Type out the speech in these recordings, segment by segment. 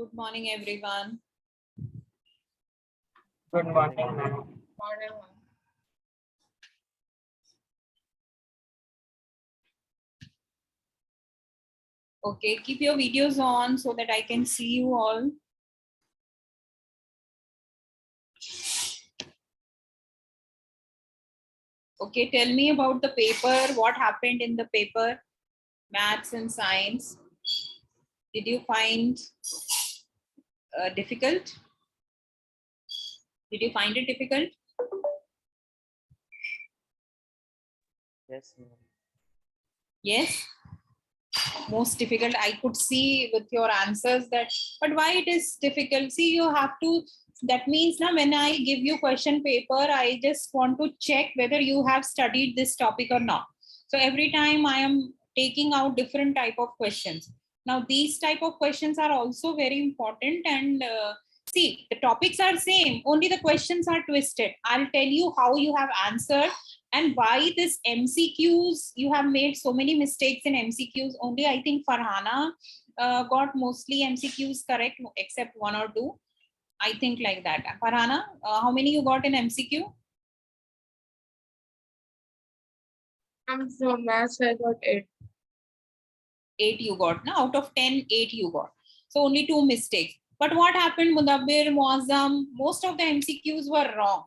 Good morning, everyone. Good morning, ma'am. Morning, ma'am. Okay, keep your videos on so that I can see you all. Okay, tell me about the paper. What happened in the paper? Maths and science. Did you find difficult? Did you find it difficult? Yes, ma'am. Yes. Most difficult. I could see with your answers that, but why it is difficult? See, you have to, that means now when I give you question paper, I just want to check whether you have studied this topic or not. So every time I am taking out different type of questions. Now these type of questions are also very important, and see, the topics are same, only the questions are twisted. I'll tell you how you have answered and why this MCQs, you have made so many mistakes in MCQs. Only I think Farhana got mostly MCQs correct, except one or two. I think like that. Farhana, how many you got in MCQ? From maths, I got 8. 8 you got. Now out of 10, 8 you got. So only 2 mistakes. But what happened, Mudabbir, Muazzam, most of the MCQs were wrong.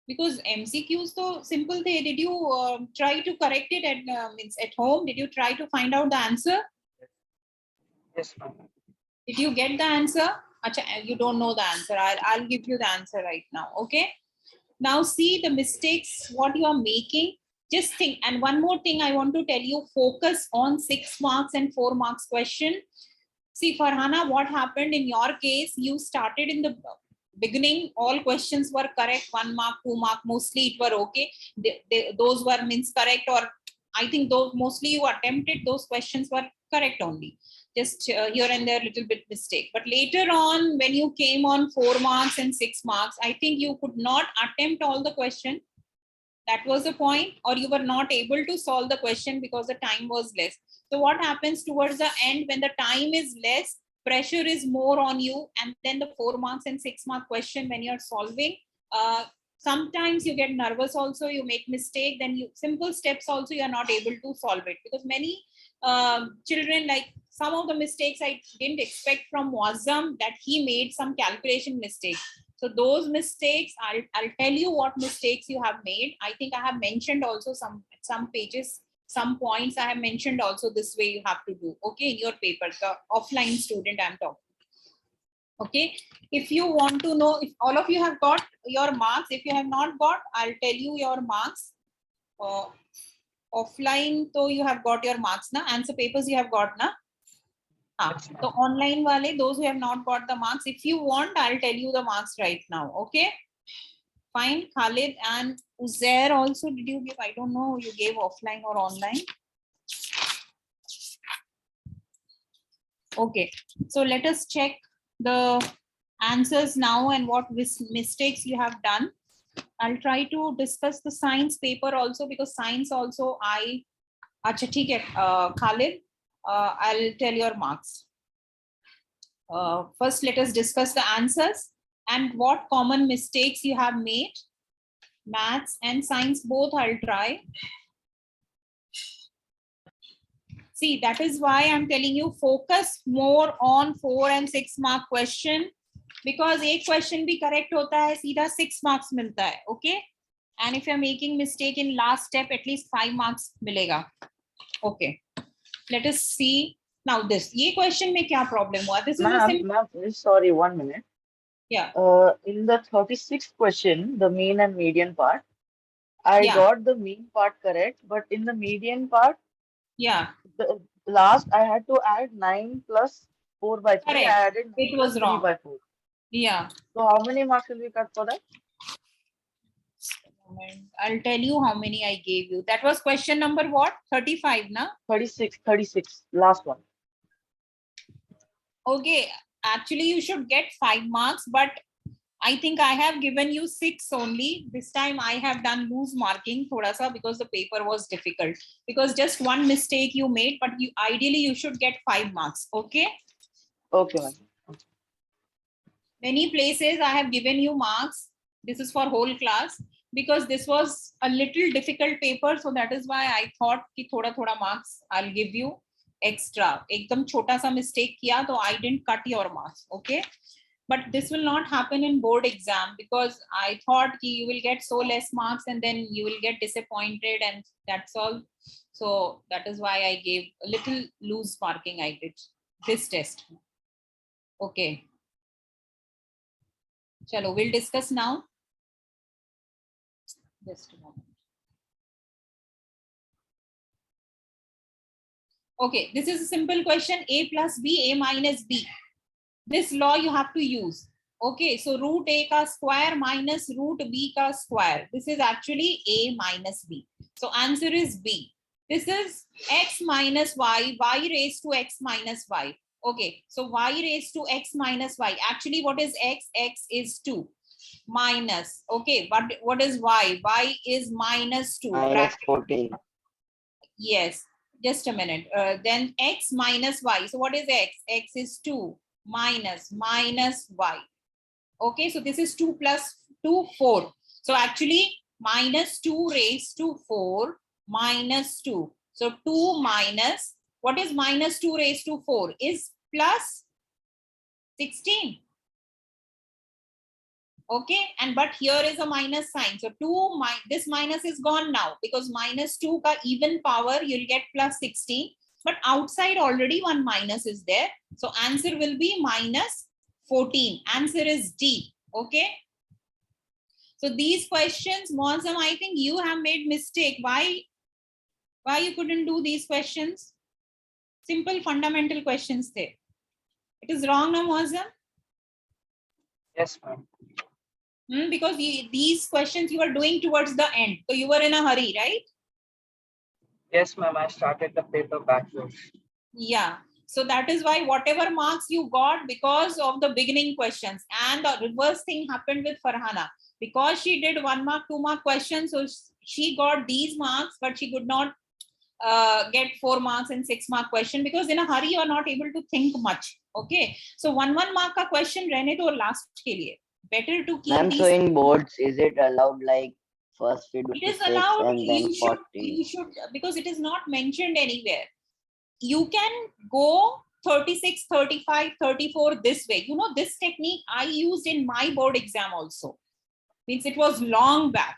Because MCQs so simple they did you try to correct it at home? Did you try to find out the answer? Yes, ma'am. Did you get the answer? Achha, you don't know the answer. I'll give you the answer right now. Okay. Now see the mistakes what you are making. Just think. And one more thing I want to tell you, focus on 6 marks and 4 marks question. See, Farhana, what happened in your case, you started in the beginning, all questions were correct, 1 mark, 2 mark, mostly it were okay. Those were means correct, or I think those mostly you attempted, those questions were correct only. Just here and there, little bit mistake. But later on, when you came on 4 marks and 6 marks, I think you could not attempt all the question. That was the point, or you were not able to solve the question because the time was less. So what happens towards the end when the time is less, pressure is more on you, and then the 4 marks and 6 mark question when you're solving, sometimes you get nervous also, you make mistake, then you simple steps also you are not able to solve it, because many children, like some of the mistakes I didn't expect from Muazzam, that he made some calculation mistakes. So those mistakes, I'll tell you what mistakes you have made. I think I have mentioned also some pages, some points I have mentioned also this way you have to do. Okay, in your paper, the offline student I'm talking. Okay, if you want to know if all of you have got your marks, if you have not got, I'll tell you your marks. Offline, so you have got your marks, na? Answer papers you have got, na? So online wale, those who have not got the marks, if you want, I'll tell you the marks right now. Okay. Fine. Khalid and Uzair also, did you give? I don't know, you gave offline or online. Okay. So let us check the answers now and what mistakes you have done. I'll try to discuss the science paper also, because science also Acha, theek hai, Khalid, I'll tell your marks. First, let us discuss the answers and what common mistakes you have made. Maths and science both I'll try. See, that is why I'm telling you focus more on 4 and 6 mark question, because एक question भी correct होता है, सीधा 6 marks मिलता है. Okay. And if you're making mistake in last step, at least 5 marks मिलेगा. Okay. Let us see. Now this, ये question में क्या problem हुआ? This is a simple. Ma'am, sorry, 1 minute. Yeah. In the 36th question, the mean and median part, I got the mean part correct, but in the median part, the last I had to add 9 plus 4 by 3. Correct. I added 9 it was 3 wrong by 4. Yeah. So how many marks will we cut for that? I'll tell you how many I gave you. That was question number what? 35, na? 36, last one. Okay, actually you should get 5 marks, but I think I have given you 6 only. This time I have done loose marking thoda sa, because the paper was difficult. Because just one mistake you made, but ideally you should get 5 marks. Okay? Okay, ma'am. Many places I have given you marks. This is for whole class because this was a little difficult paper. So that is why I thought कि थोड़ा marks I'll give you extra. एकदम छोटा सा mistake किया तो I didn't cut your marks. Okay. But this will not happen in board exam because I thought ki you will get so less marks and then you will get disappointed and that's all. So that is why I gave a little loose marking I did this test. Okay. Chalo, we'll discuss now. Just a moment. Okay, this is a simple question. A plus B, A minus B. This law you have to use. Okay, so root A ka square minus root B ka square. This is actually A minus B. So answer is B. This is X minus Y, Y raised to X minus Y. Okay, so Y raised to X minus Y. Actually, what is X? X is 2. Minus. Okay, but what is Y? Y is minus 2. Minus 14. Yes, just a minute. Then X minus Y. So what is X? X is 2 minus Y. Okay, so this is 2 plus 2, 4. So actually minus 2 raised to 4 minus 2. So 2 minus, what is minus 2 raised to 4? Is plus 16. Okay, and but here is a minus sign. So this minus is gone now because minus 2 ka even power you'll get plus 16. But outside already one minus is there. So answer will be minus 14. Answer is D. Okay. So these questions, Mozam, I think you have made mistake. Why you couldn't do these questions? Simple fundamental questions there. It is wrong, no, Mozam? Yes, ma'am. Because these questions you are doing towards the end. So you were in a hurry, right? Yes, ma'am. I started the paper backwards. Yeah. So that is why whatever marks you got because of the beginning questions, and the reverse thing happened with Farhana because she did 1 mark, 2 mark questions. So she got these marks, but she could not get 4 marks and 6 mark question because in a hurry you are not able to think much. Okay. So 1 mark ka question rehne to last ke liye. Better to keep Ma'am, these. so in boards, is it allowed like first we do It is 6 allowed. and then 40? You should because it is not mentioned anywhere. You can go 36, 35, 34 this way. You know, this technique I used in my board exam also. Means it was long back,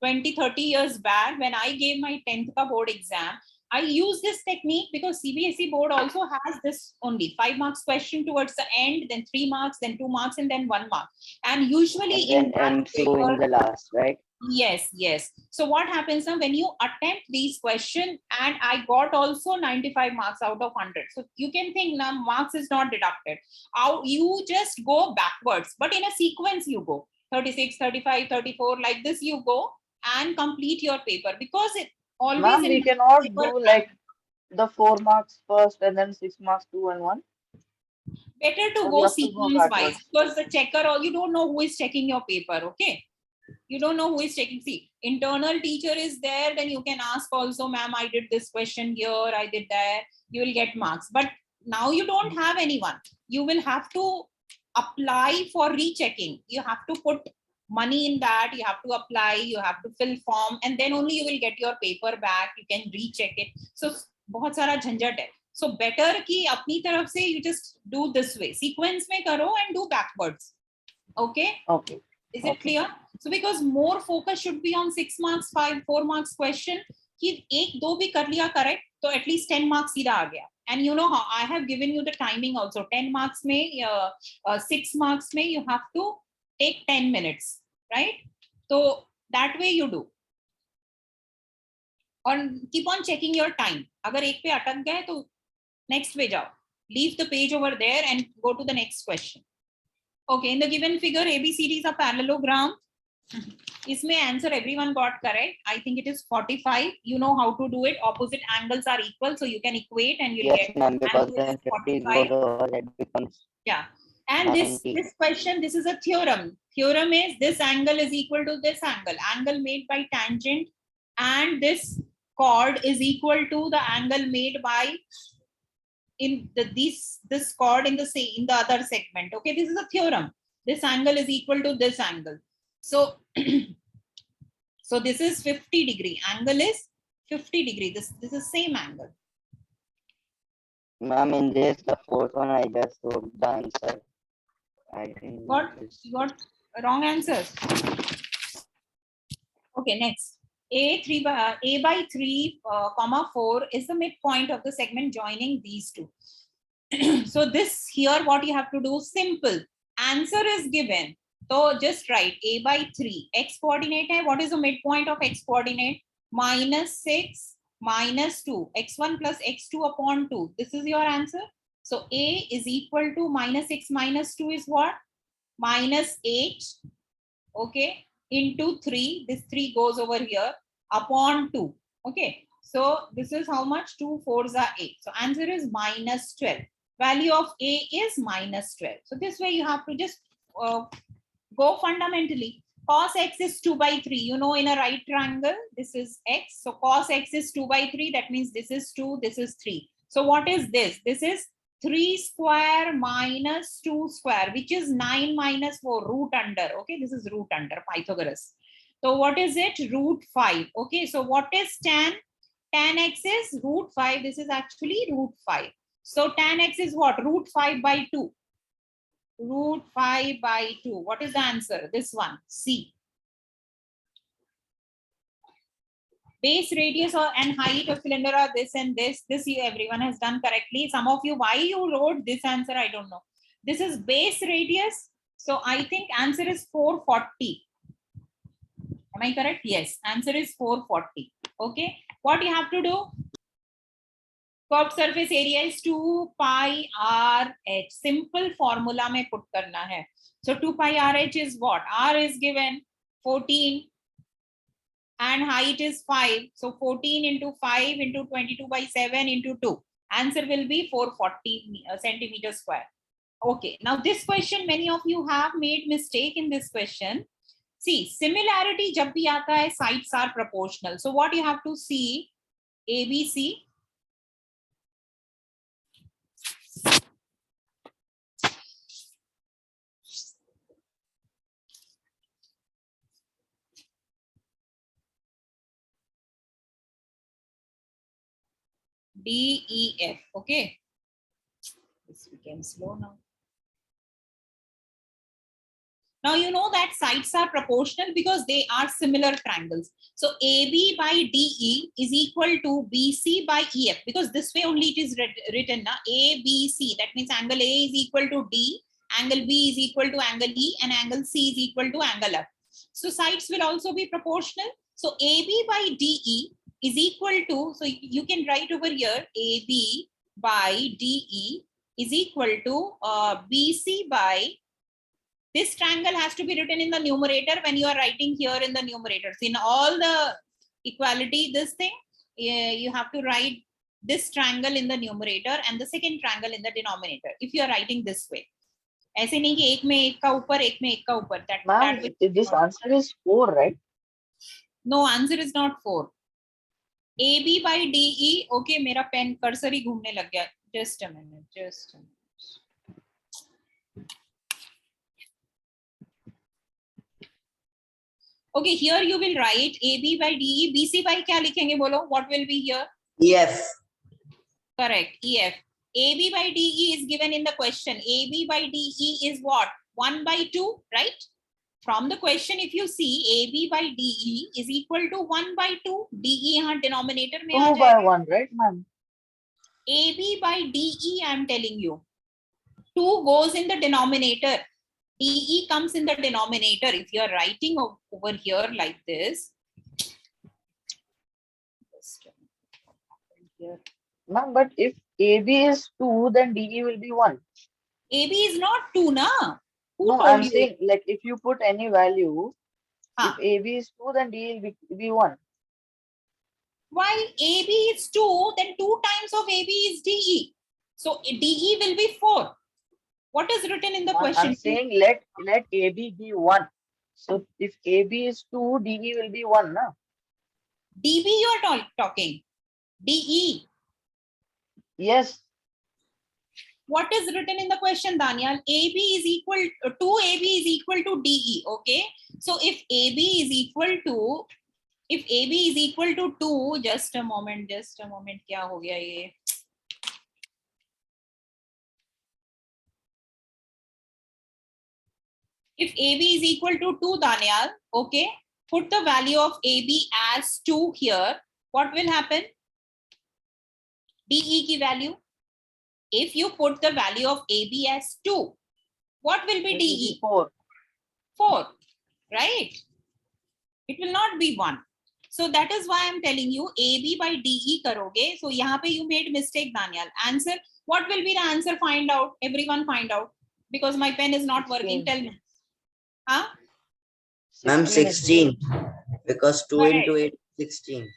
20, 30 years back when I gave my 10th ka board exam. I use this technique because CBSE board also has this only 5 marks question towards the end, then 3 marks, then 2 marks, and then 1 mark. And usually And in then MCQ in the last, right? Yes, yes. So what happens now when you attempt these questions, and I got also 95 marks out of 100. So you can think now marks is not deducted. You just go backwards, but in a sequence you go 36, 35, 34, like this you go and complete your paper because it always. Ma'am, we cannot do like the 4 marks first and then 6 marks 2 and 1. Better to Or we go have to go sequence wise backwards. because the checker or you don't know who is checking your paper. Okay. You don't know who is checking. See, internal teacher is there, then you can ask also, ma'am, I did this question here, I did that. You will get marks. But now you don't have anyone. You will have to apply for rechecking. You have to put money in that. You have to apply. You have to fill form, and then only you will get your paper back. You can recheck it. So, बहुत सारा झंझट है. So better कि अपनी तरफ से you just do this way. Sequence में करो and do backwards. Okay. Okay. Is it clear? So because more focus should be on 6 marks, 4 marks question. कि एक दो भी कर लिया correct, तो at least 10 marks सीधा आ गया. And you know how I have given you the timing also. 10 marks में, 6 marks में you have to take 10 minutes, right? So that way you do. And keep on checking your time. अगर एक पे अटक गए तो next पे जाओ. Leave the page over there and go to the next question. Okay, in the given figure, ABCDs are parallelogram. Isme answer everyone got correct. I think it is 45. You know how to do it. Opposite angles are equal, so you can equate and you'll Yes, get ma'am, because then 50 45. goes over, it becomes. Yeah. And 90. this question, this is a theorem. Theorem is this angle is equal to this angle. Angle made by tangent and this chord is equal to the angle made by in the this chord in the other segment. Okay, this is a theorem. This angle is equal to this angle. So, so this is 50 degree. Angle is 50 degree. This is same angle. Ma'am, in this, the fourth one, I just wrote the answer. I didn't notice. You got wrong answers. Okay, next. A by 3, comma 4 is the midpoint of the segment joining these two. So this here, what you have to do, simple. Answer is given. So just write A by 3. X coordinate hai. What is the midpoint of X coordinate? -6, -2. X1 plus X2 upon 2. This is your answer. So A is equal to -6 -2 is what? -8. Okay. Into 3. This 3 goes over here upon 2. Okay. So this is how much? 2 4s are 8. So answer is -12. Value of A is -12. So this way you have to just go fundamentally. Cos x is 2 by 3. You know, in a right triangle, this is x. So cos x is 2 by 3. That means this is 2, this is 3. So what is this? This is 3 square minus 2 square, which is 9 minus 4, root under. Okay, this is root under, Pythagoras. So what is it? Root 5. Okay, so what is tan? Tan x is root 5. This is actually root 5. So tan x is what? Root 5 by 2. Root 5 by 2. What is the answer? This one, C. Base, radius and height of cylinder are this and this. This everyone has done correctly. Some of you, why you wrote this answer, I don't know. This is base radius. So I think answer is 440. Am I correct? Yes, answer is 440. Okay. What you have to do? Curved surface area is 2 pi RH. Simple formula mein put karna hai. So 2 pi RH is what? R is given 14 and height is 5. So 14 into 5 into 22 by 7 into 2. Answer will be 440 centimeter square. Okay. Now this question, many of you have made mistake in this question. See, similarity jab bhi aata hai, sides are proportional. So what you have to see, ABC. DEF. Okay. This became slow now. Now you know that sides are proportional because they are similar triangles. So AB by DE is equal to BC by EF, because this way only it is written na, ABC. That means angle A is equal to D, angle B is equal to angle E, and angle C is equal to angle F. So sides will also be proportional. So AB by DE is equal to, so you can write over here, AB by DE is equal to BC by, this triangle has to be written in the numerator when you are writing here in the numerators. In all the equality, this thing, you have to write this triangle in the numerator and the second triangle in the denominator, if you are writing this way. ऐसे नहीं कि एक में एक का ऊपर, एक में एक का ऊपर. Ma'am, this answer is 4, right? No, answer is not 4. AB by DE. Okay, मेरा पेन कर्सर ही घूमने लग गया. Just a minute. Just a minute. Okay, here you will write AB by DE. BC by क्या लिखेंगे बोलो? What will be here? EF. Correct, EF. AB by DE is given in the question. AB by DE is what? 1 by 2, right? From the question, if you see, AB by DE is equal to 1 by 2. DE यहाँ denominator में आ 2 by 1, right, ma'am? AB by DE, I am telling you. 2 goes in the denominator. DE comes in the denominator. If you are writing over here like this. Ma'am, but if AB is 2, then DE will be 1. AB is not 2, na? Who No, told I'm you? saying, like, if you put any value, Huh. if AB is 2, then DE will be 1. While AB is 2, then 2 times of AB is DE. So DE will be 4. What is written in the question? I'm saying let AB be 1. So if AB is 2, DE will be 1, na? DB you are talking. DE. Yes. what is written in the question, Daniel? AB is equal to 2AB is equal to DE. Okay. So if AB is equal to 2, just a moment, क्या हो गया ये? If AB is equal to 2, Daniel, okay, put the value of AB as 2 here. What will happen? DE ki value. If you put the value of AB as 2, what will be DE? 4. 4, right? It will not be 1. So that is why I'm telling you AB by DE karoge. So yahan pe you made mistake, Daniel. Answer, what will be the answer? Find out. Everyone find out. Because my pen is not working. 16. Tell me. Huh? Ma'am, 16. Because 2 Correct. into 8 is 16.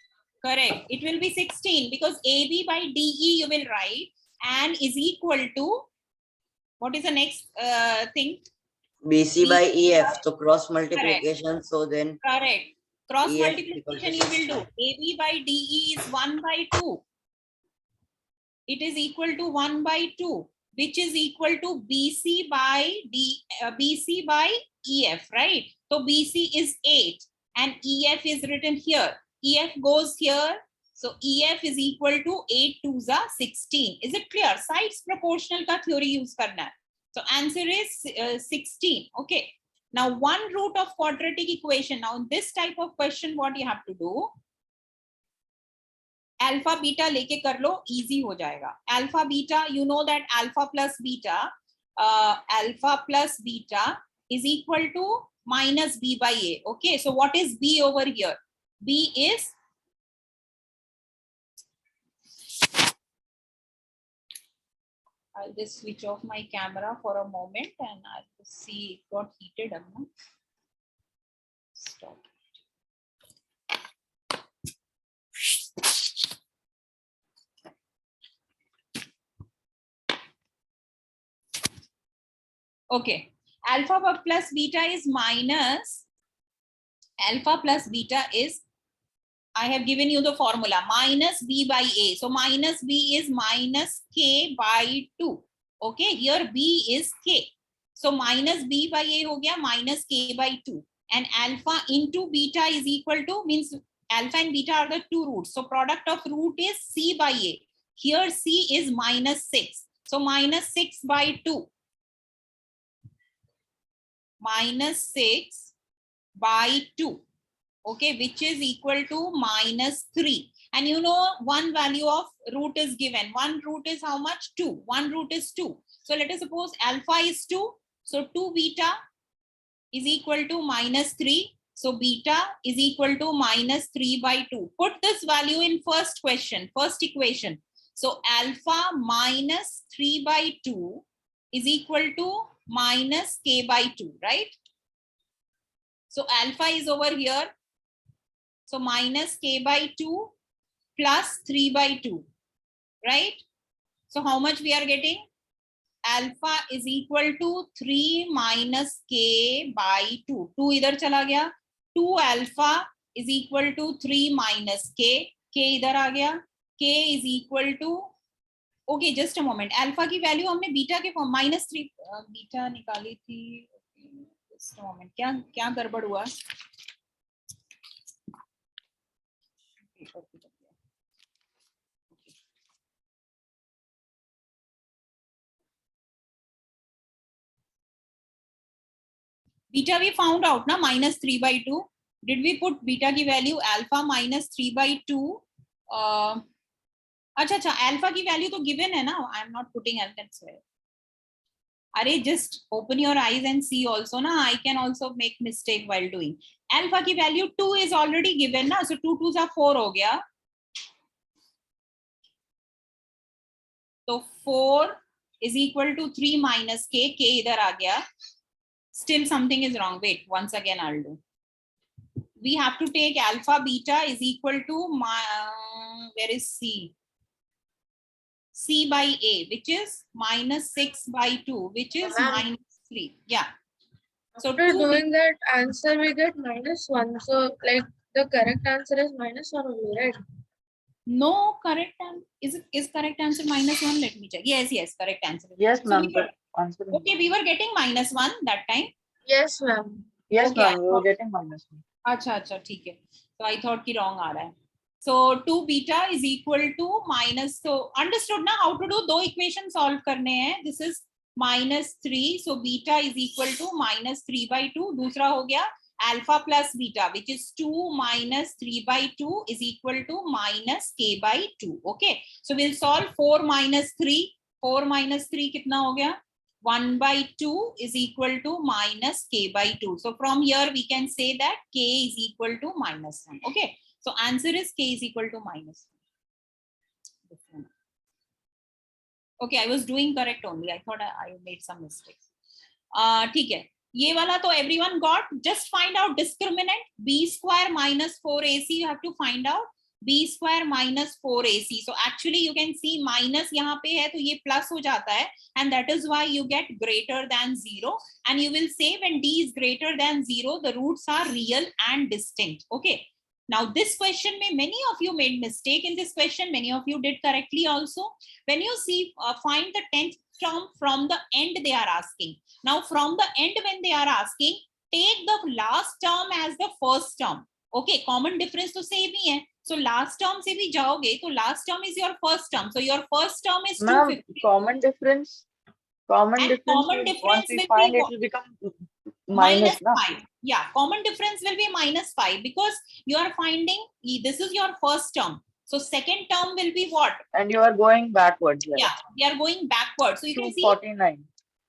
Correct. It will be 16 because AB by DE you will write and is equal to, what is the next thing? BC by BC EF. So cross multiplication. So then Correct. Cross EF equal multiplication to you will 16. do. AB by DE is 1 by 2. It is equal to 1 by 2, which is equal to BC by BC by EF, right? So BC is 8 and EF is written here. EF goes here. So EF is equal to 8 to the 16. Is it clear? Sides proportional ka theory use karna hai. So answer is 16. Okay. Now one root of quadratic equation. Now in this type of question, what you have to do? Alpha beta लेके कर लो, easy हो जाएगा. Alpha beta, you know that alpha plus beta is equal to minus B by A. Okay, so what is B over here? B is, I'll just switch off my camera for a moment and I'll see it got heated up. No? Stop. Okay, alpha plus beta is minus, alpha plus beta is, I have given you the formula, minus B by A. So minus B is minus K by 2. Okay, here B is K. So minus B by A ho gaya, minus K by 2. And alpha into beta is equal to, means alpha and beta are the two roots. So product of root is C by A. Here C is minus 6. So minus 6 by 2. Minus 6 by 2. Okay, which is equal to minus 3. And you know, one value of root is given. One root is how much? 2. One root is 2. So let us suppose alpha is 2. So 2 beta is equal to minus 3. So beta is equal to minus 3 by 2. Put this value in first question, first equation. So alpha minus 3 by 2 is equal to minus K by 2, right? So alpha is over here. So minus K by 2 plus 3 by 2, right? So how much we are getting? Alpha is equal to 3 minus K by 2. 2 idhar chala gaya. 2 alpha is equal to 3 minus K. K idhar aa gaya. K is equal to, okay, just a moment. Alpha की value हमने beta के form minus 3 beta निकाली थी. Okay, just a moment. क्या गड़बड़ हुआ? Beta we found out na, minus 3 by 2. Did we put beta की value alpha minus 3 by 2? अच्छा, alpha की value तो given है ना. I am not putting alpha. That's why. Arey, just open your eyes and see also na. I can also make mistake while doing. Alpha की value 2 is already given na. So 2 2s are 4 हो गया. So 4 is equal to 3 minus K. K idhar aa gaya. Still something is wrong. Wait, once again I'll do. We have to take alpha beta is equal to where is C? C by A, which is minus 6 by 2, which is minus 3. Yeah. So After 2 doing that answer, we get -1. So like the correct answer is -1 only, right? No correct answer. Is correct answer -1? Let me check. Yes, correct answer. Yes, So ma'am. The answer. okay, we were getting -1 that time. Yes, ma'am. Yes, Okay, ma'am. We were getting -1. अच्छा ठीक है. So I thought कि wrong आ रहा है. So 2 beta is equal to minus. So understood now how to do? दो equation solve करने हैं. This is -3. So beta is equal to -3/2. दूसरा हो गया alpha plus beta, which is 2 minus 3/2 is equal to minus k/2. Okay. So we'll solve 4 minus 3. 4 minus 3 कितना हो गया? 1/2 is equal to minus k/2. So from here we can say that k is equal to -1. Okay. So answer is k is equal to -1. Okay, I was doing correct only. I thought I made some mistakes. ठीक है. ये वाला तो everyone got. Just find out discriminant. B square minus 4ac you have to find out. B square minus 4ac. So actually you can see minus यहाँ पे है तो ये plus हो जाता है, and that is why you get greater than 0. And you will say when d is greater than 0, the roots are real and distinct. Okay. Now this question many of you made mistake in this question. Many of you did correctly also. When you see find the 10th term from the end they are asking. Now from the end when they are asking, take the last term as the first term. Okay, common difference to same ही है. So last term से भी जाओगे तो last term is your first term. So your first term is 250. Common difference. Common difference. Once we find it will become -5. Yeah, common difference will be -5 because you are finding this is your first term. So second term will be what? And you are going backwards. Yeah, we are going backwards. So you can see 49.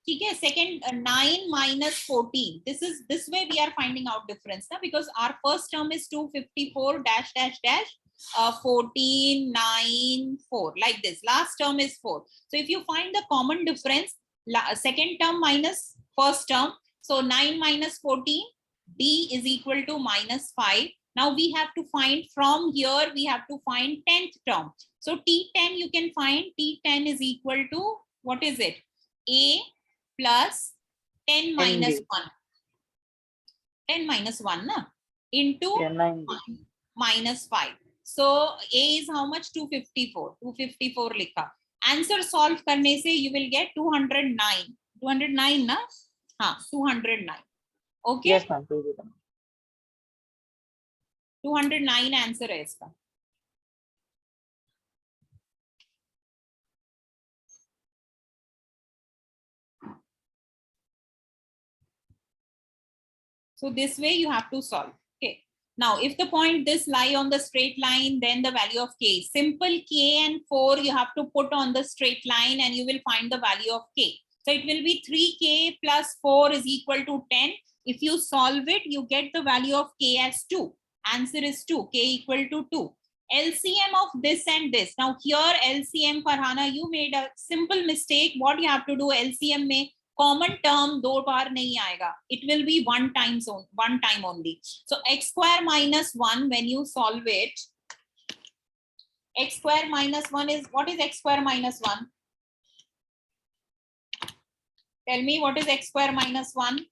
Okay, second 9 minus 14. This way we are finding out difference now because our first term is 254 dash 14 9 4 like this. Last term is 4. So if you find the common difference, second term minus first term. So 9 minus 14, d is equal to -5. Now we have to find from here, we have to find 10th term. So T10 you can find, T10 is equal to, what is it? A plus 10 minus 1. 10 minus 1 na? Into minus 5. So A is how much? 254. 254 likha. Answer solve karne se you will get 209. 209 na? हाँ 209. Okay. Yes ma'am. 209 answer है इसका. So this way you have to solve. Okay. Now if the point this lie on the straight line, then the value of k. Simple k and 4 you have to put on the straight line and you will find the value of k. So it will be 3k plus 4 is equal to 10. If you solve it, you get the value of k as 2. Answer is 2, k equal to 2. LCM of this and this. Now here LCM Farhana, you made a simple mistake. What you have to do LCM में common term दो बार नहीं आएगा. It will be one time only. So x square minus 1 when you solve it, x square minus 1 is, what is x square minus 1? Tell me what is x square minus 1?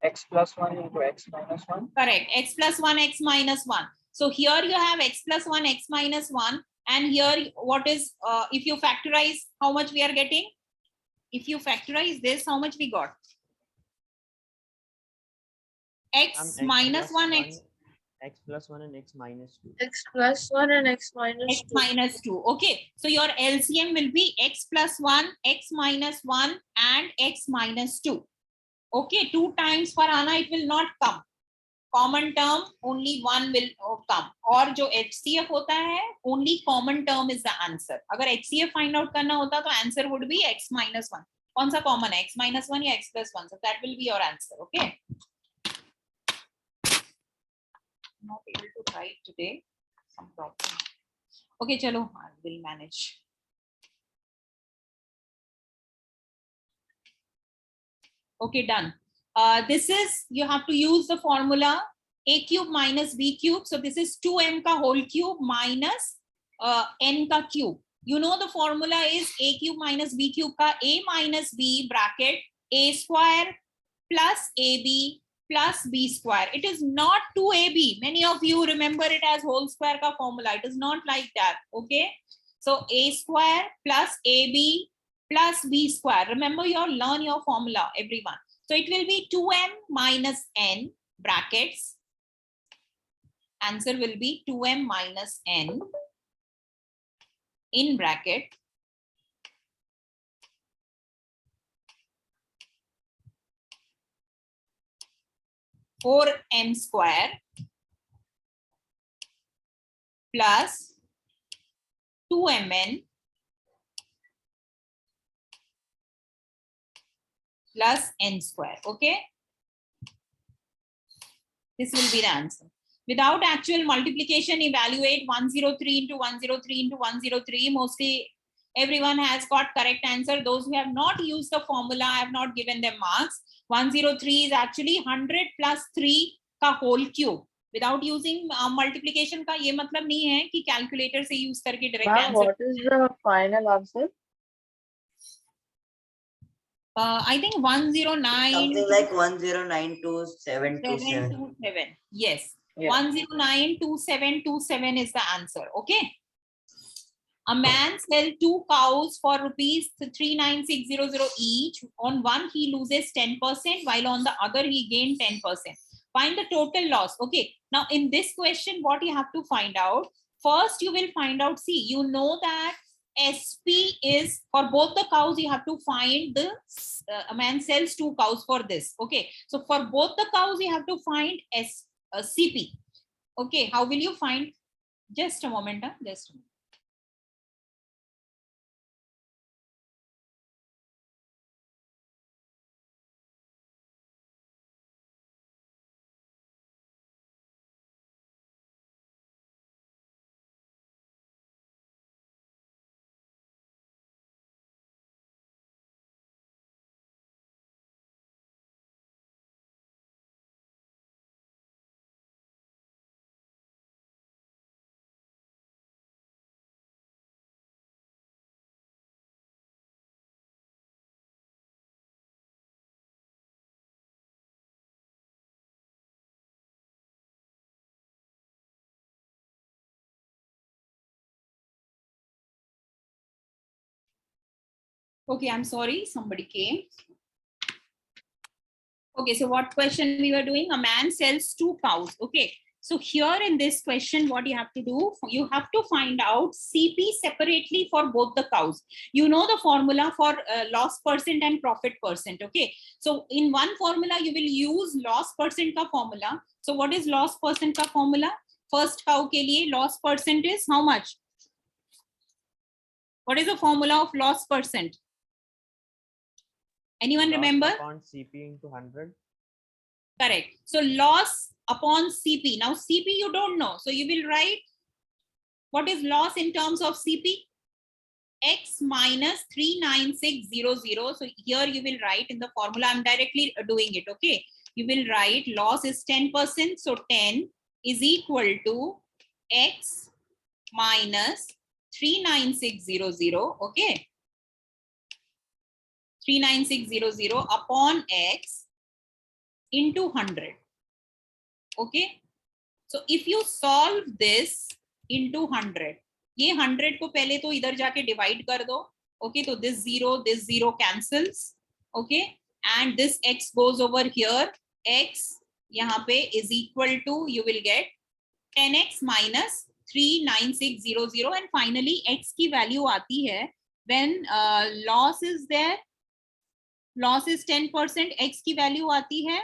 X plus 1 into x minus 1. Correct. X plus 1, x minus 1. So here you have x plus 1, x minus 1. And here what is, if you factorize, how much we are getting? If you factorize this, how much we got? X minus 1, x plus 1 and x minus 2. X plus 1 and x minus x 2. minus 2. Okay. So your LCM will be x plus 1, x minus 1 and x minus 2. Okay. 2 times for Anna, it will not come. Common term, only one will come. और जो HCF होता है, only common term is the answer. अगर HCF find out करना होता तो answer would be x minus 1. कौन सा common है? X minus 1 या x plus 1. So that will be your answer. Okay. Not able to write today. Some problem. Okay, chalo, I will manage. Okay, done. This is, you have to use the formula a cube minus b cube. So this is 2m ka whole cube minus n ka cube. You know the formula is a cube minus b cube ka a minus b bracket a square plus ab plus b square. It is not 2ab. Many of you remember it as whole square ka formula. It is not like that. Okay. So a square plus ab plus b square. Remember, learn your formula, everyone. So it will be 2m minus n brackets. Answer will be 2m minus n in bracket 4m square plus 2mn plus n square. Okay. This will be the answer. Without actual multiplication, evaluate 103 into 103 into 103. Mostly everyone has got correct answer. Those who have not used the formula, I have not given them marks. 103 is actually 100 plus 3 का whole cube. Without using multiplication का ये मतलब नहीं है कि calculator से use करके direct Ma'am, answer. what is the final answer? I think 109. Something like 1092727. Yes. Yeah. 1092727 is the answer. Okay. A man sells 2 cows for rupees 39600 each. On one, he loses 10%, while on the other, he gained 10%. Find the total loss. Okay. Now, in this question, what you have to find out? First, you will find out, see, you know that SP is, for both the cows, you have to find the, a man sells 2 cows for this. Okay. So, for both the cows, you have to find CP. Okay. How will you find? Just a moment. Just a moment. Okay, I'm sorry, somebody came. Okay, so what question we were doing? A man sells 2 cows. Okay, so here in this question, what you have to do, you have to find out CP separately for both the cows. You know the formula for loss percent and profit percent. Okay, so in one formula, you will use loss percent ka formula. So what is loss percent ka formula? First cow ke liye loss percent is how much? What is the formula of loss percent? Anyone remember? Upon CP into 100. Correct. So loss upon CP. Now CP you don't know. So you will write, what is loss in terms of CP? X minus 39600. So here you will write in the formula. I'm directly doing it. Okay. You will write loss is 10%. So 10 is equal to X minus 39600. Okay. 39600 upon X into 100. Okay. So if you solve this into 100, ये 100 को पहले तो इधर जाके divide कर दो. Okay. So this 0 cancels. Okay. And this X goes over here. X यहाँ पे is equal to, you will get 10X minus 39600. And finally X की value आती है when loss is there. Loss is 10%, X की value आती है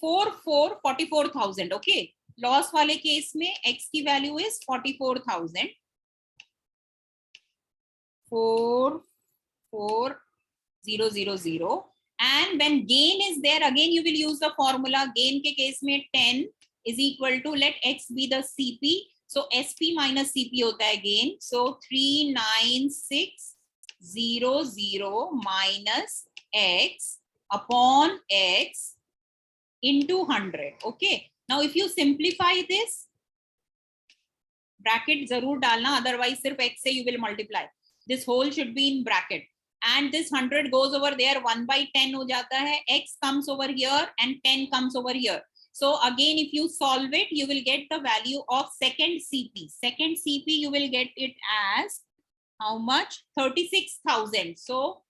44,000. Okay, loss वाले case में X की value is 44,000. 44000. And when gain is there, again you will use the formula. Gain के केस में 10 is equal to, let X be the CP. So SP minus CP होता है gain. So 39600 minus X upon X into 100. Okay. Now, if you simplify this, bracket zarur dalna, otherwise sirf X se you will multiply. This whole should be in bracket. and this 100 goes over there, 1 by 10 ho jata hai, x comes over here and 10 comes over here. So again, if you solve it, you will get the value of second CP. Second CP, you will get it as how much? 36,000. So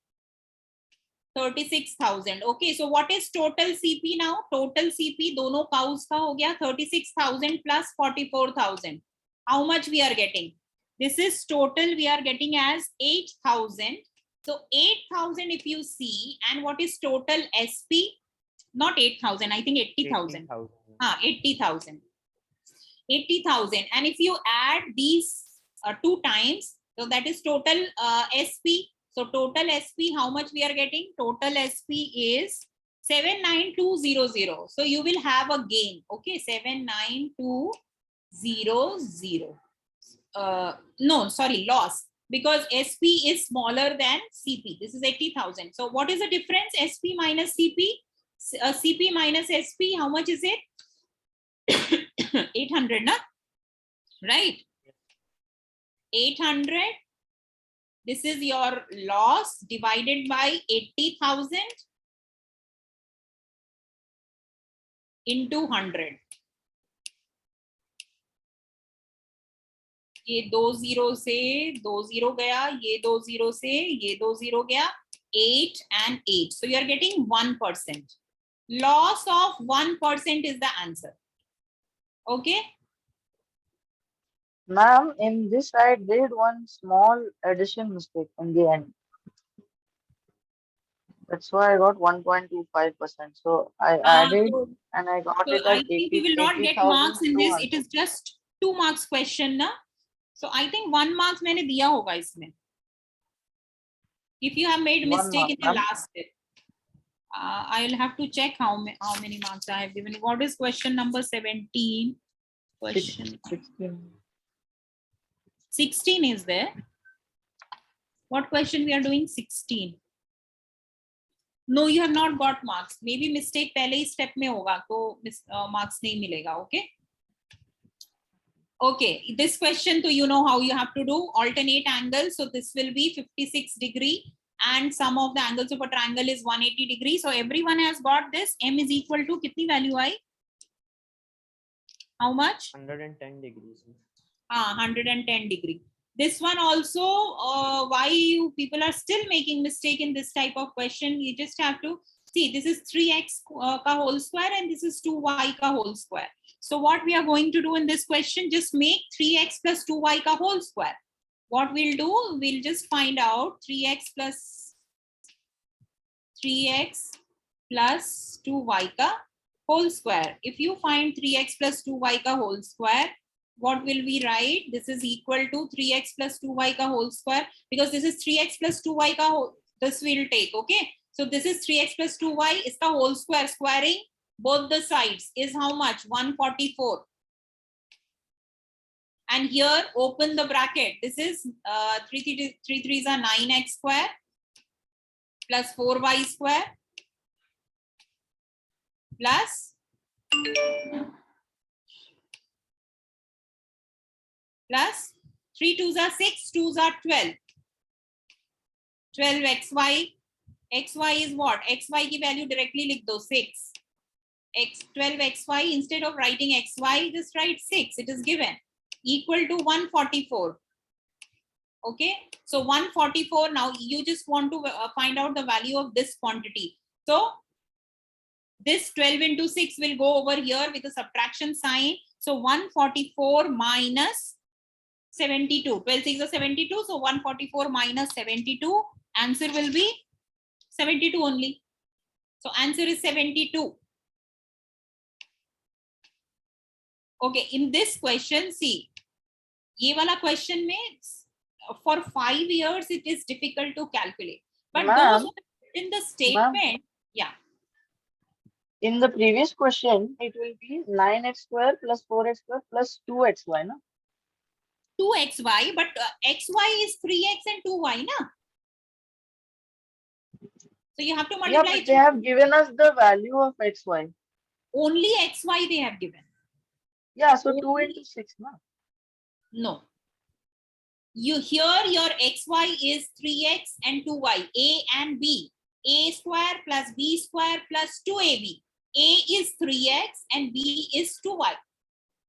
36,000. Okay, so what is total CP now? Total CP दोनों cows का हो गया 36,000 plus 44,000. How much we are getting? This is total we are getting as 8,000. So 8,000 if you see, and what is total SP? Not 8,000, I think 80,000. 80,000. 80,000. And if you add these 2 times, so that is total SP. So total SP, how much we are getting? Total SP is 79200. So you will have a gain. Okay, 79200. No, sorry, loss, because SP is smaller than CP. This is 80,000. So what is the difference? SP minus CP. CP minus SP, how much is it? 800, na? Right? 800. This is your loss divided by 80,000 into 100. ये 2 0 से 2 0 गया, ये 2 0 से ये 2 0 गया, 8 and 8. So you are getting 1%. Loss of 1% is the answer. Okay. Ma'am, in this I did one small addition mistake in the end. That's why I got 1.25%. So I added and I got so it I as think you will not get marks in this. 80,200. It is just 2 marks question, na? So I think 1 marks मैंने दिया होगा इसमें. If you have made mistake in the last step, I will have to check how many marks I have given. What is question number 17? Question 16 is there. What question we are doing? 16. No, you have not got marks. Maybe mistake पहले ही step में होगा तो marks नहीं मिलेगा. Okay. Okay, this question, so you know how you have to do alternate angles. So this will be 56 degree and sum of the angles of a triangle is 180 degrees. So everyone has got this. M is equal to कितनी value I? How much? 110 degrees. 110 degree. This one also, why you people are still making mistake in this type of question? You just have to see, this is 3x ka whole square and this is 2y ka whole square. So what we are going to do in this question, just make 3x plus 2y ka whole square. What we'll do, we'll just find out 3x plus 2y ka whole square. If you find 3x plus 2y ka whole square, what will we write? This is equal to 3x plus 2y ka whole square, because this is 3x plus 2y ka whole, this will take, okay? So this is 3x plus 2y, iska whole square, squaring both the sides is how much? 144. And here, open the bracket. This is 3 3s are 9x square plus 4y square plus 3 2s are 6, 2s are 12. 12xy. xy is what? xy की value directly लिख दो 6. 12xy, instead of writing xy, just write 6. It is given. Equal to 144. Okay. So 144. Now you just want to find out the value of this quantity. So this 12 into 6 will go over here with a subtraction sign. So 144 minus 72. 12 6 is 72. So 144 minus 72. Answer will be 72 only. So answer is 72. Okay, in this question, see, ये वाला question में for 5 years it is difficult to calculate. But those in the statement, yeah. In the previous question, it will be 9x square plus 4x square plus 2xy, no? 2xy, but xy is 3x and 2y, na? So you have to multiply. Yeah, but they have given us the value of xy. Only xy they have given. Yeah, so 2 into 6, no? No. here your xy is 3x and 2y, a and b. A square plus b square plus 2ab. A is 3x and b is 2y.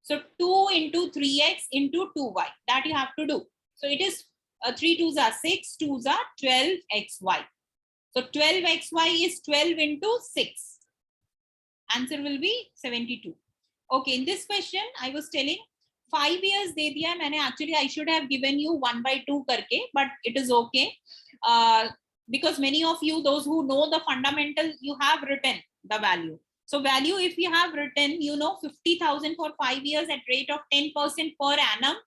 So 2 into 3x into 2y, that you have to do. So it is 3 2s are 6, 2s are 12xy. So 12xy is 12 into 6. Answer will be 72. Okay, in this question, I was telling 5 years de diya maine. Actually, I should have given you 1/2 karke, but it is okay. Because many of you, those who know the fundamental, you have written the value. So value, if you have written, 50,000 for 5 years at rate of 10% per annum.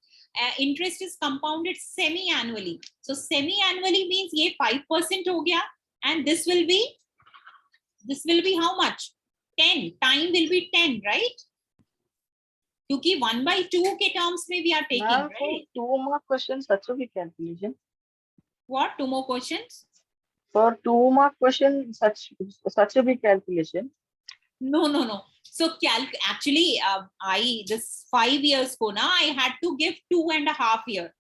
Interest is compounded semi-annually. So semi-annually means ye 5% ho gaya, and this will be how much? 10. Time will be 10, right? Because 1/2 ke terms mein we are taking, Ma'am, right? for 2 mark questions, such a big calculation. What? 2 more questions? For 2 mark question, such a big calculation. No. So actually, this 5 years ko na, I had to give 2.5 years.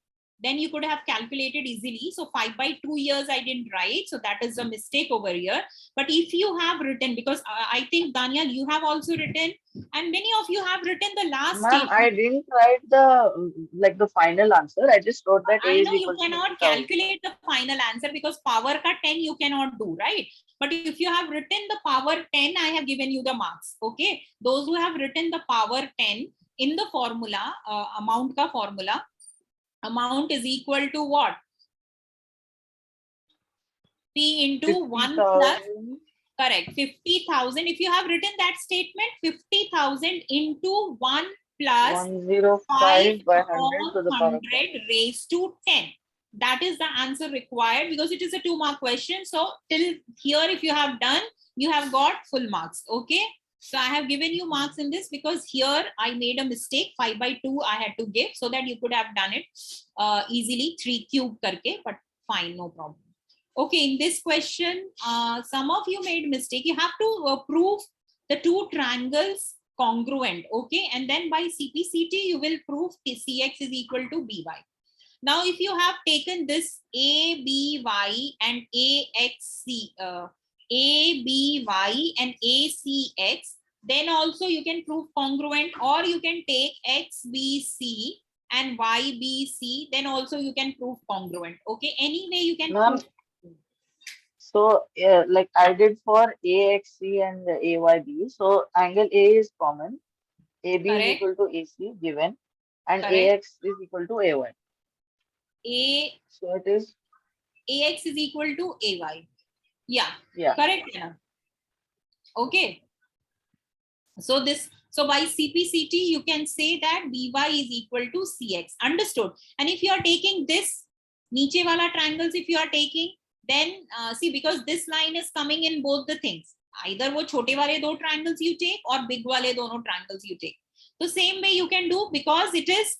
Then you could have calculated easily. So 5/2 years I didn't write. So that is a mistake over here. But if you have written, because I think Daniel, you have also written, and many of you have written the last Ma'am, statement. I didn't write the final answer. I just wrote that A I is know you equal to cannot 50,000. calculate the final answer because power ka 10 you cannot do, right? But if you have written the power 10, I have given you the marks. Okay. Those who have written the power 10 in the formula, amount ka formula, amount is equal to what? P into 1 plus, 50,000. correct, 50,000. If you have written that statement, 50,000 into 1 plus 105 by 100 to the power of 5/100 raised to 10. That is the answer required because it is a 2 mark question. So till here, if you have done, you have got full marks. Okay. So I have given you marks in this because here I made a mistake. 5/2 I had to give so that you could have done it easily 3 cube karke, but fine, no problem. Okay, in this question, some of you made mistake. You have to prove the two triangles congruent. Okay, and then by CPCT you will prove CX is equal to BY. Now, if you have taken this ABY and ABY and ACX, then also you can prove congruent, or you can take XBC and YBC, then also you can prove congruent. Okay, anyway you can Ma'am, prove. so like I did for AXC and AYB. So angle A is common. AB is Correct. equal to AC given, and Correct. AX is equal to AY. So it is AX is equal to AY. Yeah. Correct. Yeah. Okay. So by CPCT, you can say that BY is equal to CX. Understood. And if you are taking this niche wala triangles, if you are taking, then see, because this line is coming in both the things. Either wo chote wale do triangles you take or big wale dono triangles you take. So same way you can do, because it is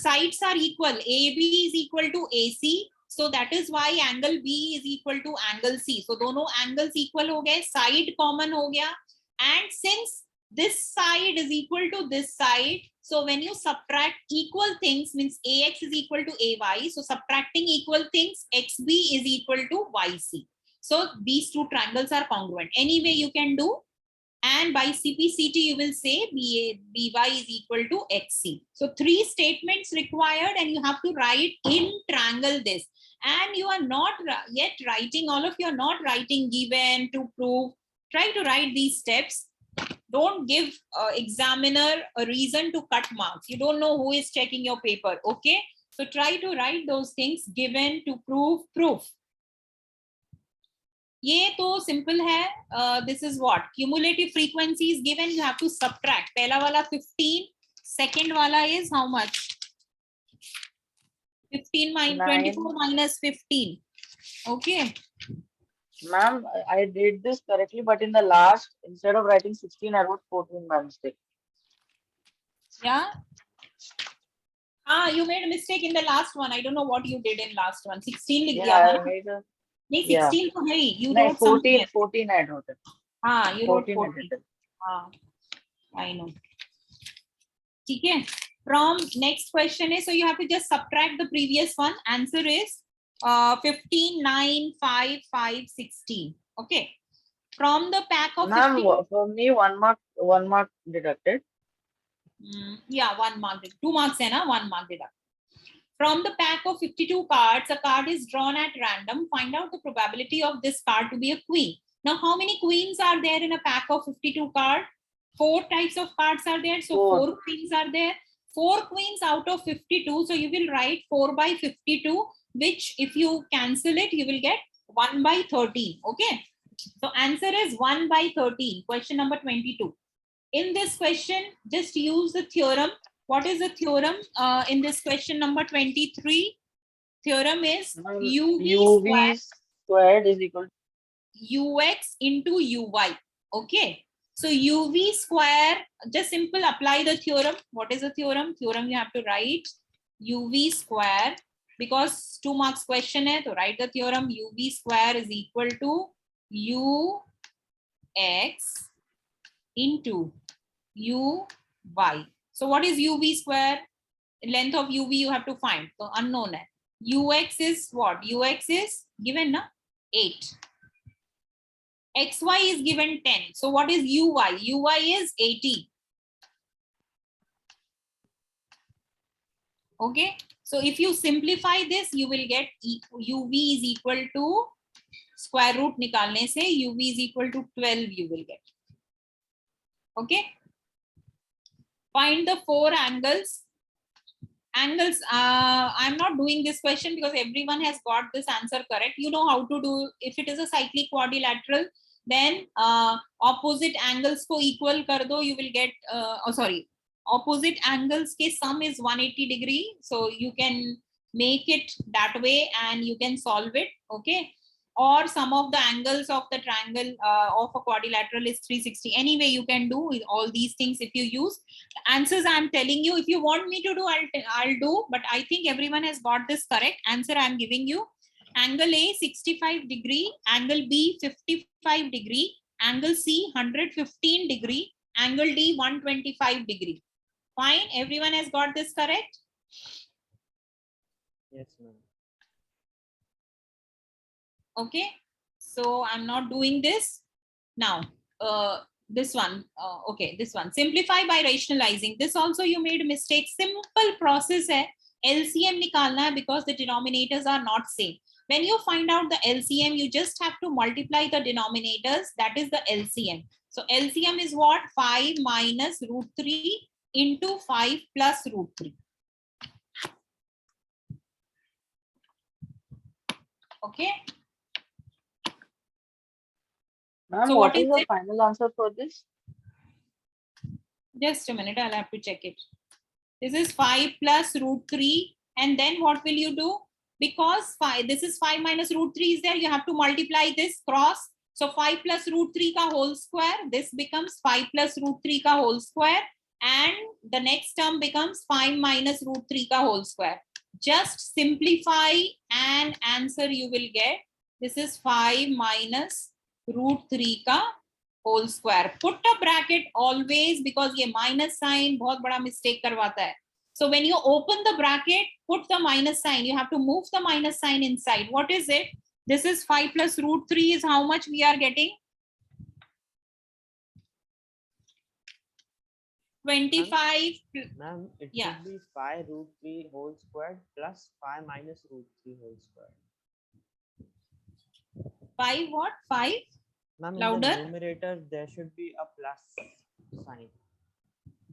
sides are equal. AB is equal to AC. So that is why angle B is equal to angle C. So dono angles equal ho gaye, side common ho gaya. And since this side is equal to this side, so when you subtract equal things, means AX is equal to AY, so subtracting equal things, XB is equal to YC. So these two triangles are congruent. Anyway you can do, and by CPCT you will say BY is equal to XC. So 3 statements required, and you have to write in triangle this. And you are not yet writing, all of you are not writing given, to prove. Try to write these steps. Don't give examiner a reason to cut marks. You don't know who is checking your paper. Okay. So try to write those things, given, to prove, proof. ये तो simple है. This is what cumulative frequency is given. You have to subtract. पहला वाला 15. Second wala is how much? 15 minus 24 minus 15. Okay. Ma'am, I did this correctly, but in the last, instead of writing 16, I wrote 14 by mistake. Yeah. You made a mistake in the last one. I don't know what you did in last one. 16 लिख दिया I था. made a. नहीं 16 तो है. You No, wrote 14. 14 I wrote it. You wrote 14. 14. I know. ठीक है. From next question is, so you have to just subtract the previous one. Answer is 15, 9, 5, 5, 16. Okay. From the pack of Ma'am, 52, for me, 1 mark deducted. yeah, 1 mark, 2 marks and 1 mark deduct. From the pack of 52 cards, a card is drawn at random. Find out the probability of this card to be a queen. Now, how many queens are there in a pack of 52 cards? 4 types of cards are there. So 4 queens are there. 4 queens out of 52. So you will write 4 by 52, which if you cancel it, you will get 1 by 13. Okay. So answer is 1 by 13. Question number 22. In this question, just use the theorem. What is the theorem in this question number 23? Theorem is UV squared is equal to ux into uy. Okay. So uv square, just simple apply the theorem. What is the theorem? Theorem you have to write uv square, because 2 marks question hai, so write the theorem. Uv square is equal to ux into uy. So what is uv square? Length of uv you have to find. So unknown hai. Ux is what? Ux is given na 8. XY is given 10. So what is uy? Uy is 80. Okay. So if you simplify this, you will get uv is equal to square root nikalne se uv is equal to 12 you will get. Okay. Find the 4 angles. Angles, I'm not doing this question because everyone has got this answer correct. You know how to do. If it is a cyclic quadrilateral, then opposite angles ko equal kar do, you will get, opposite angles ke sum is 180 degree. So you can make it that way and you can solve it. Okay. Or sum of the angles of the triangle of a quadrilateral is 360. Anyway, you can do all these things if you use. Answers I'm telling you, if you want me to do, I'll do, but I think everyone has got this correct. Answer I'm giving you. Angle A 65 degree, angle B 55 degree, angle C 115 degree, angle D 125 degree. Fine, everyone has got this correct? Yes, ma'am. Okay, so I'm not doing this now. This one, okay, this one, simplify by rationalizing. This also you made a mistake. Simple process hai. LCM nikalna hai because the denominators are not same. When you find out the LCM, you just have to multiply the denominators. That is the LCM. So LCM is what? 5 minus root 3 into 5 plus root 3. Okay. Ma'am, So what is the it? final answer for this? Just a minute, I'll have to check it. This is 5 plus root 3. And then what will you do? Because this is 5 minus root 3 is there, you have to multiply this cross. So 5 plus root 3 ka whole square. This becomes 5 plus root 3 ka whole square. And the next term becomes 5 minus root 3 ka whole square. Just simplify and answer you will get. This is 5 minus root 3 ka whole square. Put a bracket always because ye minus sign bahut bada mistake karwata hai. So when you open the bracket, put the minus sign. You have to move the minus sign inside. What is it? This is 5 plus root 3 is how much we are getting? 25. Ma'am, it Yeah. should be 5 root 3 whole squared plus 5 minus root 3 whole squared. 5 what? 5? Ma'am, in Louder. the numerator, there should be a plus sign.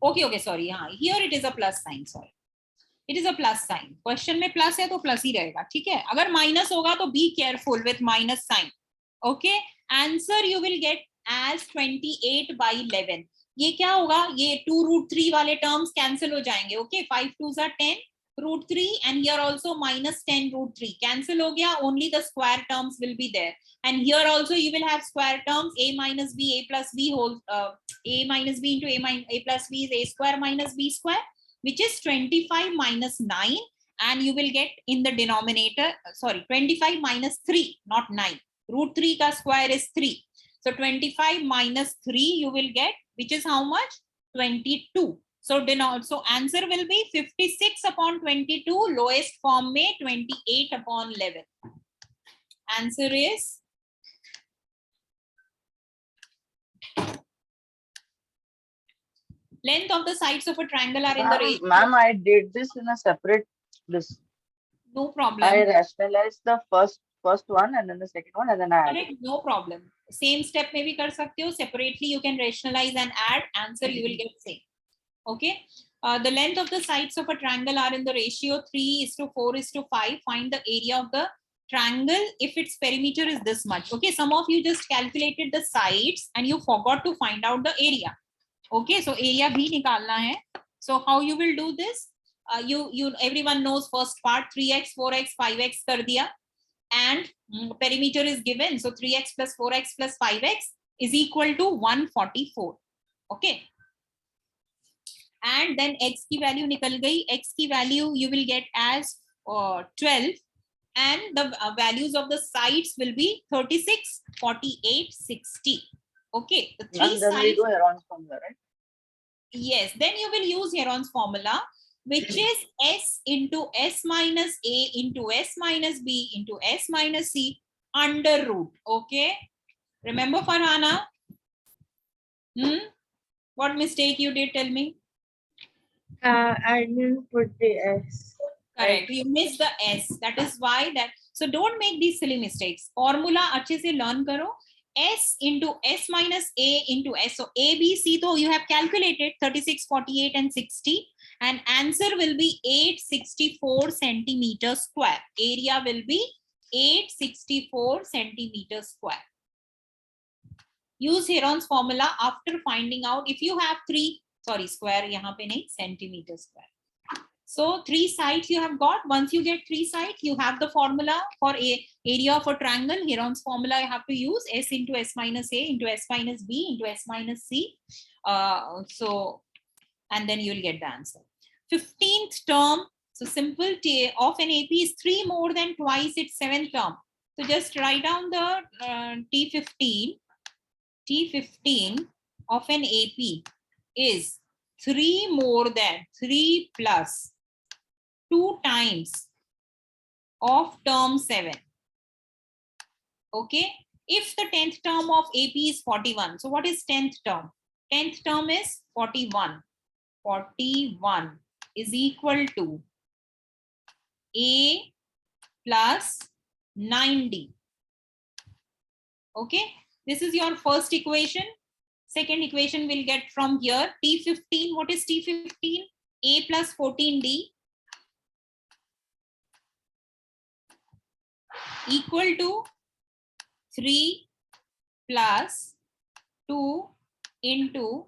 Okay, sorry. Here it is a plus sign, sorry. It is a plus sign. Question में plus है तो plus ही रहेगा, ठीक है? अगर minus होगा तो be careful with minus sign. Okay? Answer you will get as 28 by 11. ये क्या होगा? ये 2 root 3 वाले terms cancel हो जाएंगे. Okay? 5 2s are 10 root 3 and here also minus 10 root 3 cancel हो गया. Only the square terms will be there. And here also you will have square terms. A minus b, a plus b whole, a minus b into a plus b is a square minus b square, which is 25 minus 9, and you will get in the denominator, sorry, 25 minus 3, not 9. Root 3 ka square is 3. So 25 minus 3 you will get, which is how much? 22. So answer will be 56 upon 22, lowest form में 28 upon 11. Answer is length of the sides of a triangle are in the ratio. Ma'am, I did this in a separate this. No problem. I rationalized the first one and then the second one and then I added. No problem. Same step में भी कर सकते हो. Separately you can rationalize and add. Answer you will get same. Okay. The length of the sides of a triangle are in the ratio 3:4:5. Find the area of the triangle if its perimeter is this much. Okay. Some of you just calculated the sides and you forgot to find out the area. Okay. So area भी निकालना है. So how you will do this? Everyone knows first part 3x, 4x, 5x कर दिया. And perimeter is given. So 3x plus 4x plus 5x is equal to 144. Okay. And then x की value निकल गई. X की value you will get as 12. And the values of the sides will be 36, 48, 60. Okay. The three then sides. we do Heron's formula, right? Yes. Then you will use Heron's formula, which is s into s minus a into s minus b into s minus c under root. Okay. Remember, Farhana? What mistake you did? Tell me. I didn't put the S. Correct. You missed the s. That is why that. So don't make these silly mistakes. Formula अच्छे से learn करो. S into s minus a into s. So a, b, c. So you have calculated 36, 48, and 60. And answer will be 864 centimeters square. Area will be 864 centimeters square. Use Heron's formula after finding out if you have square, यहाँ पे नहीं, centimeter square. So 3 sides you have got. Once you get 3 sides, you have the formula for area of a triangle. Heron's formula you have to use s into s minus a into s minus b into s minus c. And then you will get the answer. 15th term. So simple of an AP is 3 more than twice its 7th term. So just write down the T15. T15 of an AP is 3 more than 3 plus 2 times of term 7. Okay. If the 10th term of AP is 41. So what is 10th term? 10th term is 41. 41 is equal to A plus 9D. Okay. This is your first equation. Second equation we'll get from here. T15. What is T15? A plus 14D equal to 3 plus 2 into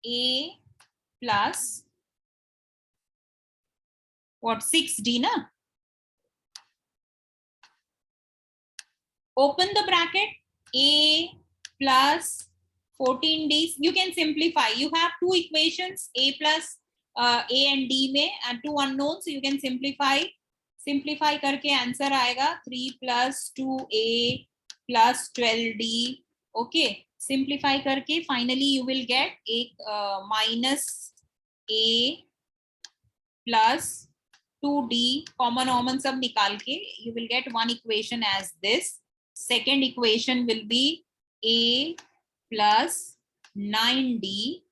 A plus what, 6D na? Open the bracket. A plus 14D. You can simplify. You have 2 equations, A plus A and D में, and 2 unknowns. So you can simplify. Simplify करके answer आएगा 3 plus 2A plus 12D. Okay. Simplify करके finally you will get a minus A plus 2D. Common सब निकाल के you will get one equation as this. Second equation will be A plus 9D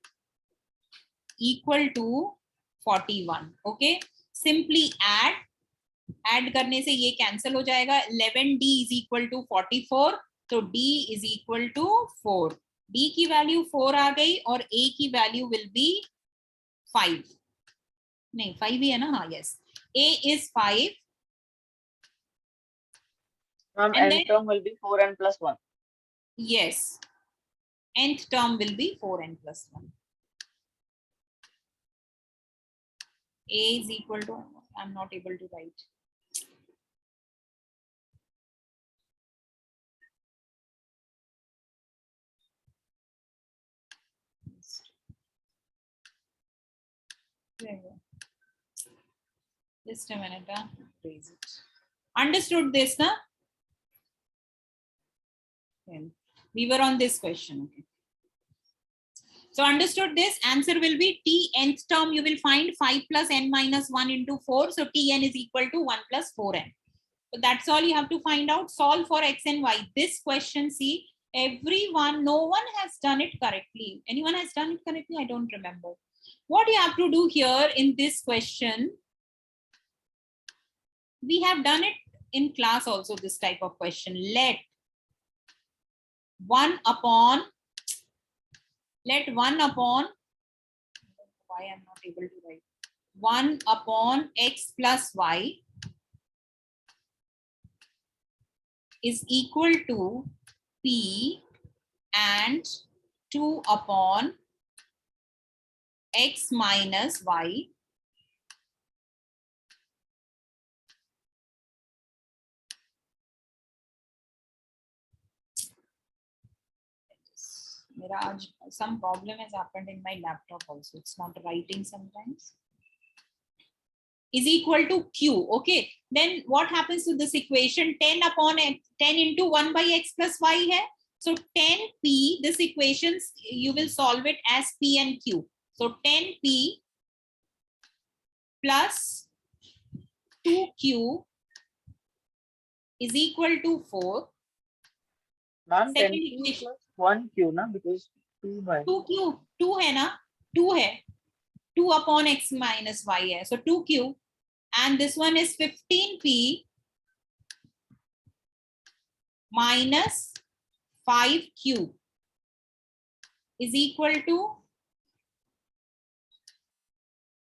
equal to 41. Okay. Simply add. Add करने से ये cancel हो जाएगा. 11D is equal to 44. तो D is equal to 4. D की value 4 आ गई और A की value will be 5. नहीं 5 ही है ना? हाँ, yes. A is 5. And nth term will be 4n plus 1. Yes. Nth term will be 4n plus 1. A is equal to, I'm not able to write. Just a minute. Raise it. Understood this, na? We were on this question. Okay. So understood this? Answer will be t nth term. You will find 5 plus n minus 1 into 4. So tn is equal to 1 plus 4n. So that's all you have to find out. Solve for x and y. This question, see, everyone, no one has done it correctly. Anyone has done it correctly? I don't remember. What you have to do here in this question, we have done it in class also, this type of question. Let 1 upon, why I'm not able to write, 1 upon x plus y is equal to p and 2 upon x minus y some problem has happened in my laptop also. It's not writing sometimes. Is equal to q. Okay. Then what happens to this equation? 10 upon x, 10 into 1 by x plus y here. So 10p, this equation, you will solve it as p and q. So 10p plus 2q is equal to 4. Ma'am, Second 10q equation. plus 1q, na? Because 2 by. 2q, 2 है ना? 2 है. 2 upon x minus y है. So 2q. And this one is 15p minus 5q is equal to,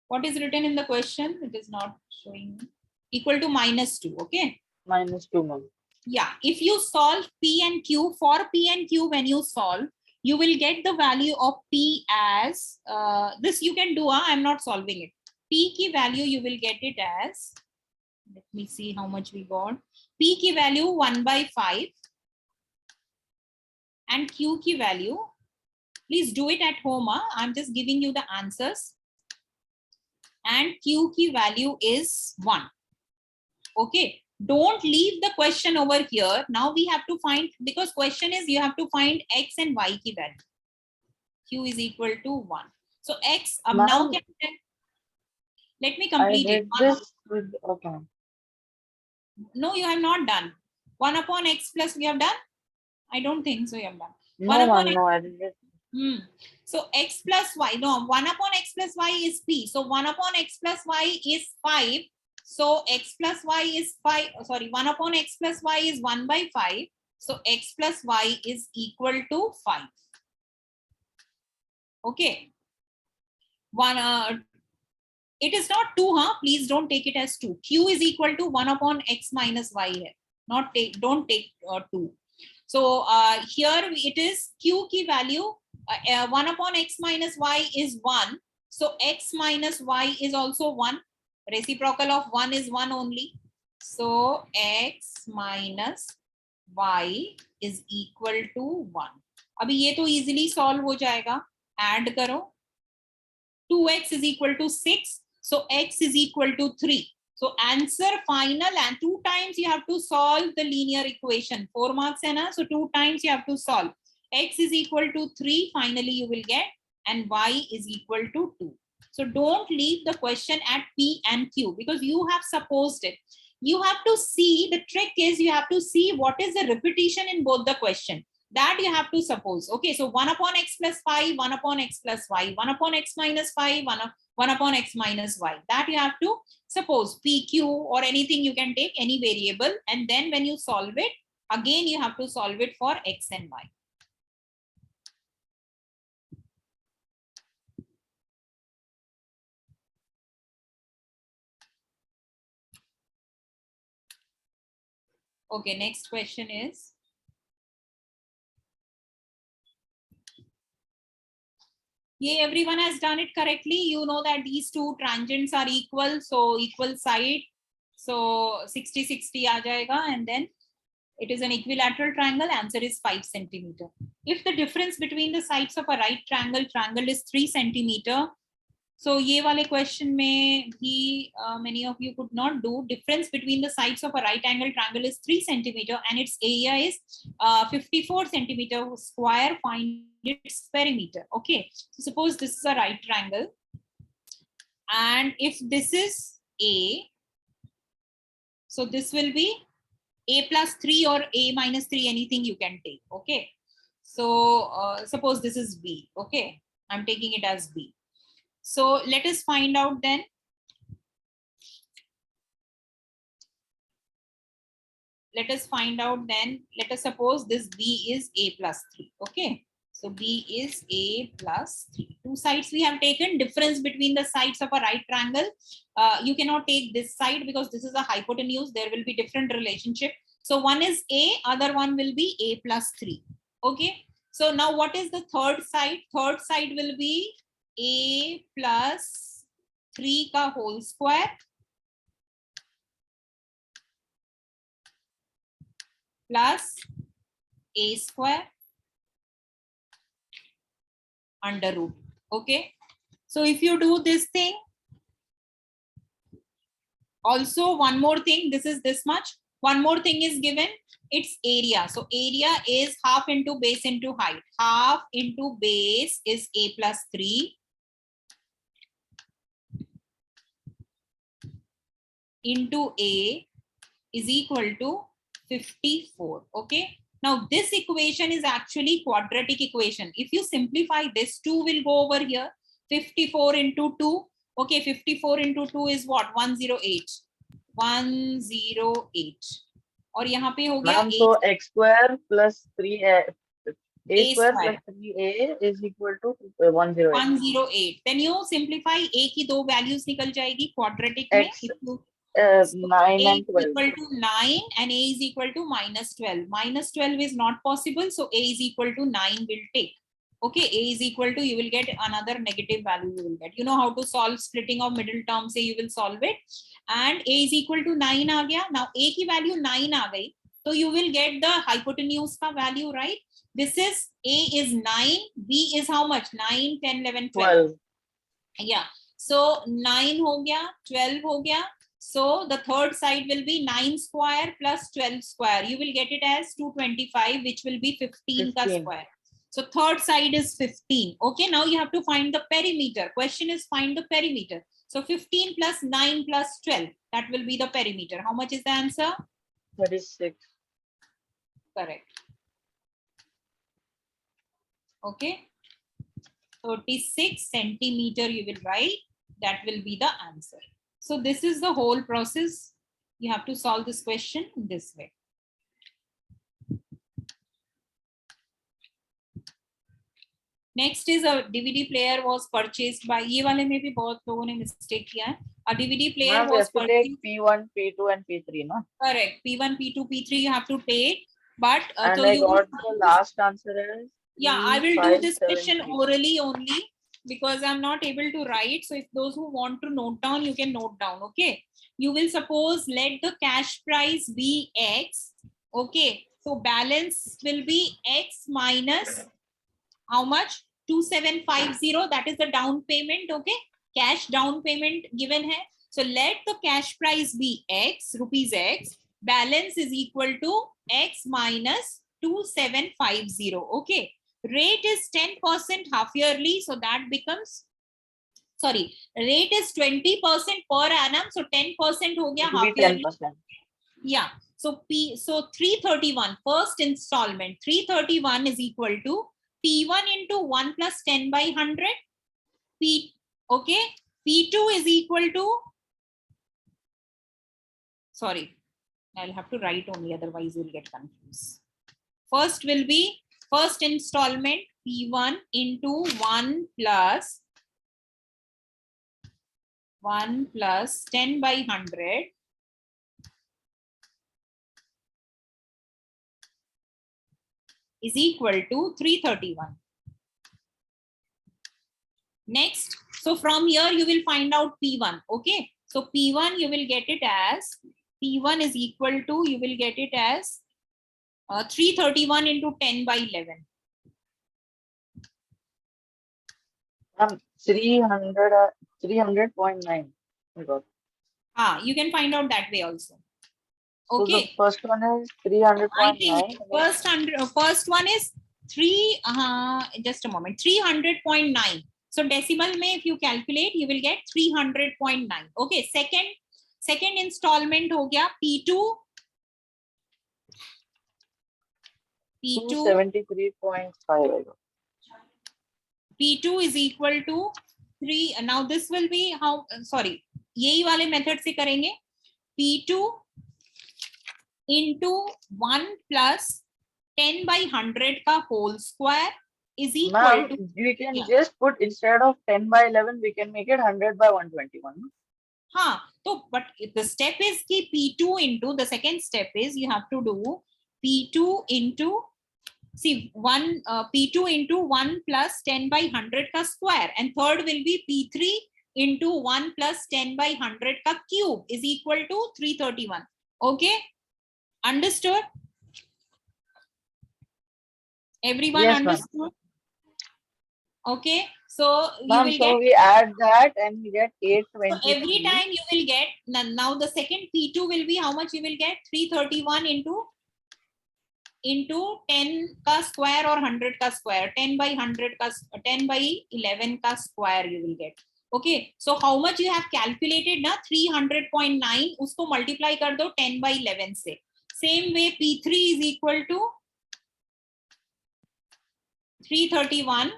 what is written in the question? It is not showing. Equal to minus 2. Okay. Minus 2, ma'am. Yeah. If you solve p and q, for p and q, when you solve, you will get the value of p as, this you can do, I'm not solving it. P ki value you will get it as, let me see how much we got. P ki value 1 by 5 and q ki value, please do it at home. I'm just giving you the answers. And q ki value is 1. Okay. Don't leave the question over here. Now we have to find, because question is you have to find x and y ki value. Q is equal to 1. So x, now let me complete it. This with, okay. No, you have not done. 1 upon x plus we have done? I don't think so you have done. No, ma'am, no, I did it. So x plus y, no, 1 upon x plus y is p. So 1 upon x plus y is 5. So x plus y is 5, sorry, 1 upon x plus y is 1 by 5. So x plus y is equal to 5. Okay. It is not 2, huh? Please don't take it as 2. Q is equal to 1 upon x minus y here. Don't take 2. So here it is Q ki value, 1 upon x minus y is 1. So x minus y is also 1. Reciprocal of 1 is 1 only. So x minus y is equal to 1. अभी ये तो easily solve हो जाएगा. Add करो. 2x is equal to 6. So x is equal to 3. So answer final, and 2 times you have to solve the linear equation. 4 marks hai na? So 2 times you have to solve. X is equal to 3. Finally you will get, and y is equal to 2. So don't leave the question at P and Q because you have supposed it. You have to see, the trick is you have to see what is the repetition in both the question. That you have to suppose. Okay, so 1 upon x plus 5, 1 upon x plus y, 1 upon x minus 5, 1 upon x minus y. That you have to suppose. PQ or anything you can take, any variable. And then when you solve it, again you have to solve it for x and y. Okay, next question is, yeah, everyone has done it correctly. You know that these two tangents are equal, so equal side. So 60, 60 aa jayega, and then it is an equilateral triangle. Answer is 5 centimeter. If the difference between the sides of a right triangle is 3 centimeter, so ye wale question mein bhi many of you could not do. Difference between the sides of a right angle triangle is 3 centimeter and its area is 54 centimeter square. Find its perimeter. Okay, so suppose this is a right triangle, and if this is A, so this will be A plus 3 or A minus 3, anything you can take. Okay, so suppose this is B. Okay, I'm taking it as B. So let us find out then. Let us find out then. Let us suppose this B is A plus 3. Okay, so B is A plus 3. Two sides we have taken. Difference between the sides of a right triangle. You cannot take this side because this is a hypotenuse. There will be different relationship. So one is A, other one will be A plus 3. Okay, so now what is the third side? Third side will be A plus 3 ka whole square plus A square under root. Okay, so if you do this thing, also one more thing, this is this much. One more thing is given, its area. So area is half into base into height. Half into base is A plus 3 into A is equal to 54. Okay, now this equation is actually quadratic equation. If you simplify this, 2 will go over here. 54 into 2. Okay, 54 into 2 is what? 108. 108. और यहाँ पे हो गया Ma'am, so x square plus 3a square plus 3a is equal to 108. 108. Then you simplify, a की दो values निकल जाएगी quadratic में. X 9 and 12. Equal to 9 and A is equal to minus 12. Minus 12 is not possible, so A is equal to 9 will take. Okay, A is equal to, you will get another negative value you will get. You know how to solve splitting of middle term, say you will solve it. And A is equal to 9 आ गया. Now A की value 9 आ गई. So you will get the hypotenuse का value, right? This is A is 9, B is how much? 9, 10, 11, 12. Yeah. So 9 हो गया, 12 हो गया. So the third side will be 9 square plus 12 square. You will get it as 225, which will be 15 ka square. So third side is 15. Okay, now you have to find the perimeter. Question is find the perimeter. So 15 plus 9 plus 12, that will be the perimeter. How much is the answer? 36. Correct. Okay. 36 centimeter you will write. That will be the answer. So this is the whole process. You have to solve this question in this way. Next is a DVD player was purchased by, ये वाले में भी बहुत लोगों ने mistake किया है. A DVD player was purchased. P1, P2 and P3, no? Correct. P1, P2, P3 you have to take. But and so I you got the last answer is yeah, I will do this question orally only because I'm not able to write. So if those who want to note down, you can note down. Okay. You will suppose let the cash price be X. Okay. So balance will be X minus how much? 2750. That is the down payment. Okay. Cash down payment given hai. So let the cash price be X, rupees X. Balance is equal to X minus 2750. Okay. Rate is 10% half yearly. So that becomes, sorry, rate is 20% per annum. So 10% ho gaya half yearly. 10%. Yeah. So 331 first installment. 331 is equal to P1 into 1 plus 10 by 100. Okay. P2 is equal to, sorry, I'll have to write only, otherwise you'll get confused. First will be first installment P1 into 1 plus 10 by 100 is equal to 331. Next, so from here you will find out P1. Okay, so P1 you will get it as, P1 is equal to, you will get it as 331 into 10 by 11. 300.9. You can find out that way also. Okay. So the first one is 300.9. First one is just a moment, 300.9. So decimal mein if you calculate, you will get 300.9. Okay, second installment ho gaya P2. P2 273.5. P2 is equal to 3. Now this will be how, sorry, यही वाले method से करेंगे. P2 into 1 plus 10 by 100 का whole square is equal Ma'am, to. we can Yeah. just put instead of 10 by 11, we can make it 100 by 121. हाँ, तो but the step is कि P2 into, the second step is you have to do P2 into, see, P2 into 1 plus 10 by 100 ka square, and third will be P3 into 1 plus 10 by 100 ka cube is equal to 331. Okay, understood? Everyone Yes, ma'am. understood? Okay, so you Ma'am, will so get, we add that and we get so 823. every time you will get, now the second P2 will be how much you will get? 331 into 10 ka square or 100 ka square, 10 by 100 ka, 10 by 11 ka square you will get. Okay, so how much you have calculated na? 300.9, usko multiply kar do 10 by 11 se. Same way P3 is equal to 331.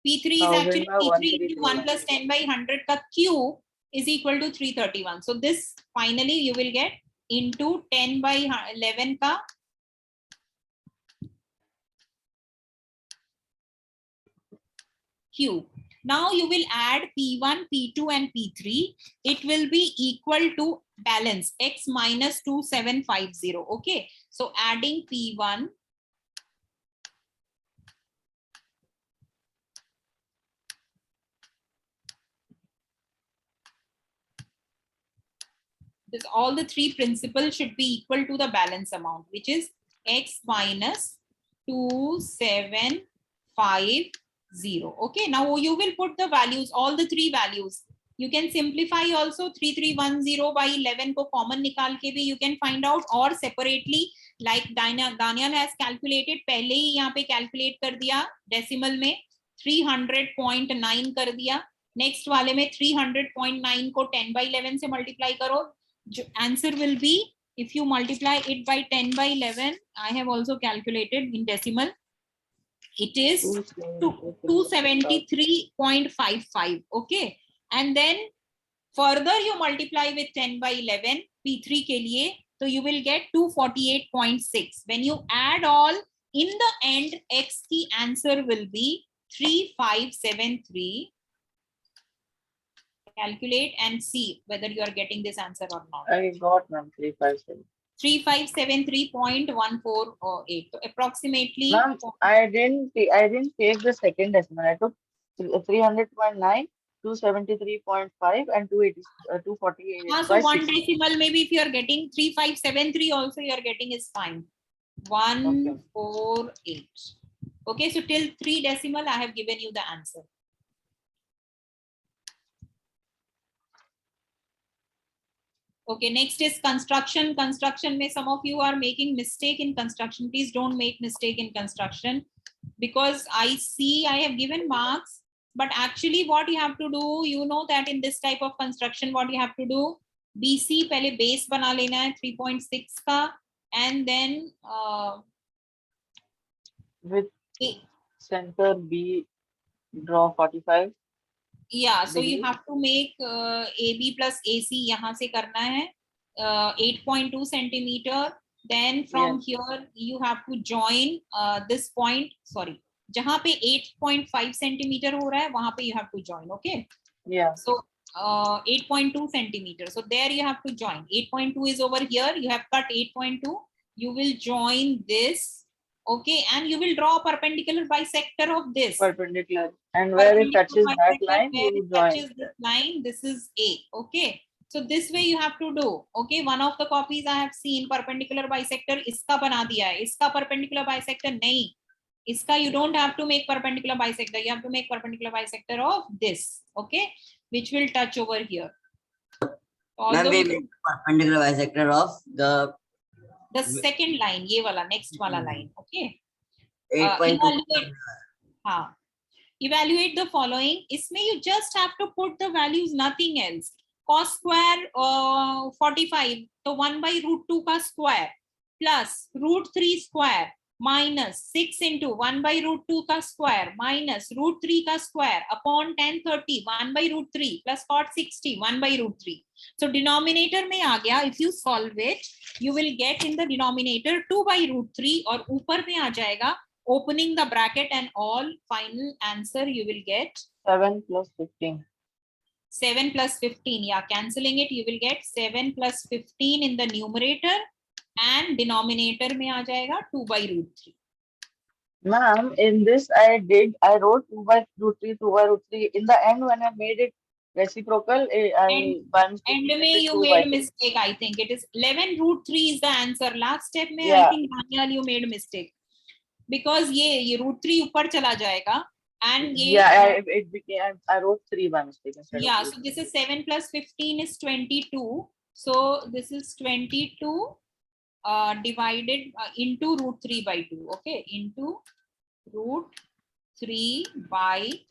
P3 is actually 1000 by P3 into 1 131. plus 10 by 100 ka cube is equal to 331. So this finally you will get into 10 by 11 ka cube. Now you will add P1, P2 and P3. It will be equal to balance x minus 2750. Okay, so adding P1, this, all the three principles should be equal to the balance amount, which is x minus 2750. Okay, now you will put the values, all the three values. You can simplify also 3310 by 11 ko common nikal ke bhi you can find out, or separately like Daniel has calculated, pehle hi yahan pe calculate kar diya decimal mein 300.9 kar diya. Next wale mein 300.9 ko 10 by 11 se multiply karo. Answer will be, if you multiply it by 10 by 11, I have also calculated in decimal, it is 273.55. Okay, and then further you multiply with 10 by 11 P3 ke liye, so you will get 248.6. when you add all, in the end x ki answer will be 3573. Calculate and see whether you are getting this answer or not. I got, ma'am, 357. 3573.148. So approximately. Ma'am, I didn't take the second decimal. I took 300.9, 273.5 and 248 So by one 6. decimal, maybe if you are getting 3573 also you are getting is fine. 148. Okay, so till 3 decimal I have given you the answer. Okay, next is construction. Construction may some of you are making mistake in construction. Please don't make mistake in construction, because I see I have given marks, but actually what you have to do, you know that in this type of construction what you have to do, BC pehle base bana lena hai 3.6 ka, and then With center B, draw 45. Yeah, so you degree. have to make AB plus AC yahan se karna hai 8.2 centimeter. Then from here you have to join this point, sorry, jahan pe 8.5 centimeter ho raha hai wahan pe you have to join. Okay, Yeah. so 8.2 centimeter, so there you have to join. 8.2 is over here, you have cut 8.2, you will join this. Okay, and you will draw a perpendicular bisector of this. Perpendicular. And where it touches that line, where you it join. touches this line, this is A. Okay, so this way you have to do. Okay, one of the copies I have seen perpendicular bisector iska bana diya hai, iska perpendicular bisector nahi, iska you don't have to make perpendicular bisector, you have to make perpendicular bisector of this. Okay, which will touch over here. Ma'am, we make perpendicular bisector of the second line, ye wala, next wala line. Okay, evaluate. हाँ, evaluate the following. इसमें you just have to put the values, nothing else. Cos square 45, तो 1/√2 का square plus √3 square minus 6 into 1/√2 का square minus √3 का square upon tan 30 1/√3 plus cot 60 1/√3. So denominator में आ गया. If you solve it, you will get in the denominator 2/√3 और ऊपर में आ जाएगा. Opening the bracket and all, final answer you will get 7 plus 15. 7 plus 15. Yeah, cancelling it, you will get 7 plus 15 in the numerator and denominator में आ जाएगा 2/√3. Ma'am, in this I wrote 2/√3, 2/√3. In the end, when I made it reciprocal, by mistake End made में it you 2 made by a 2. mistake. I think it is 11√3 is the answer. Last step में Yeah. I think Daniel you made a mistake because ये √3 ऊपर चला जाएगा and ये Yeah, it became, I wrote 3 by mistake instead yeah. of 2. So this is 7 plus 15 is 22. So this is 22 divided into √3/2. Okay, into √3/2.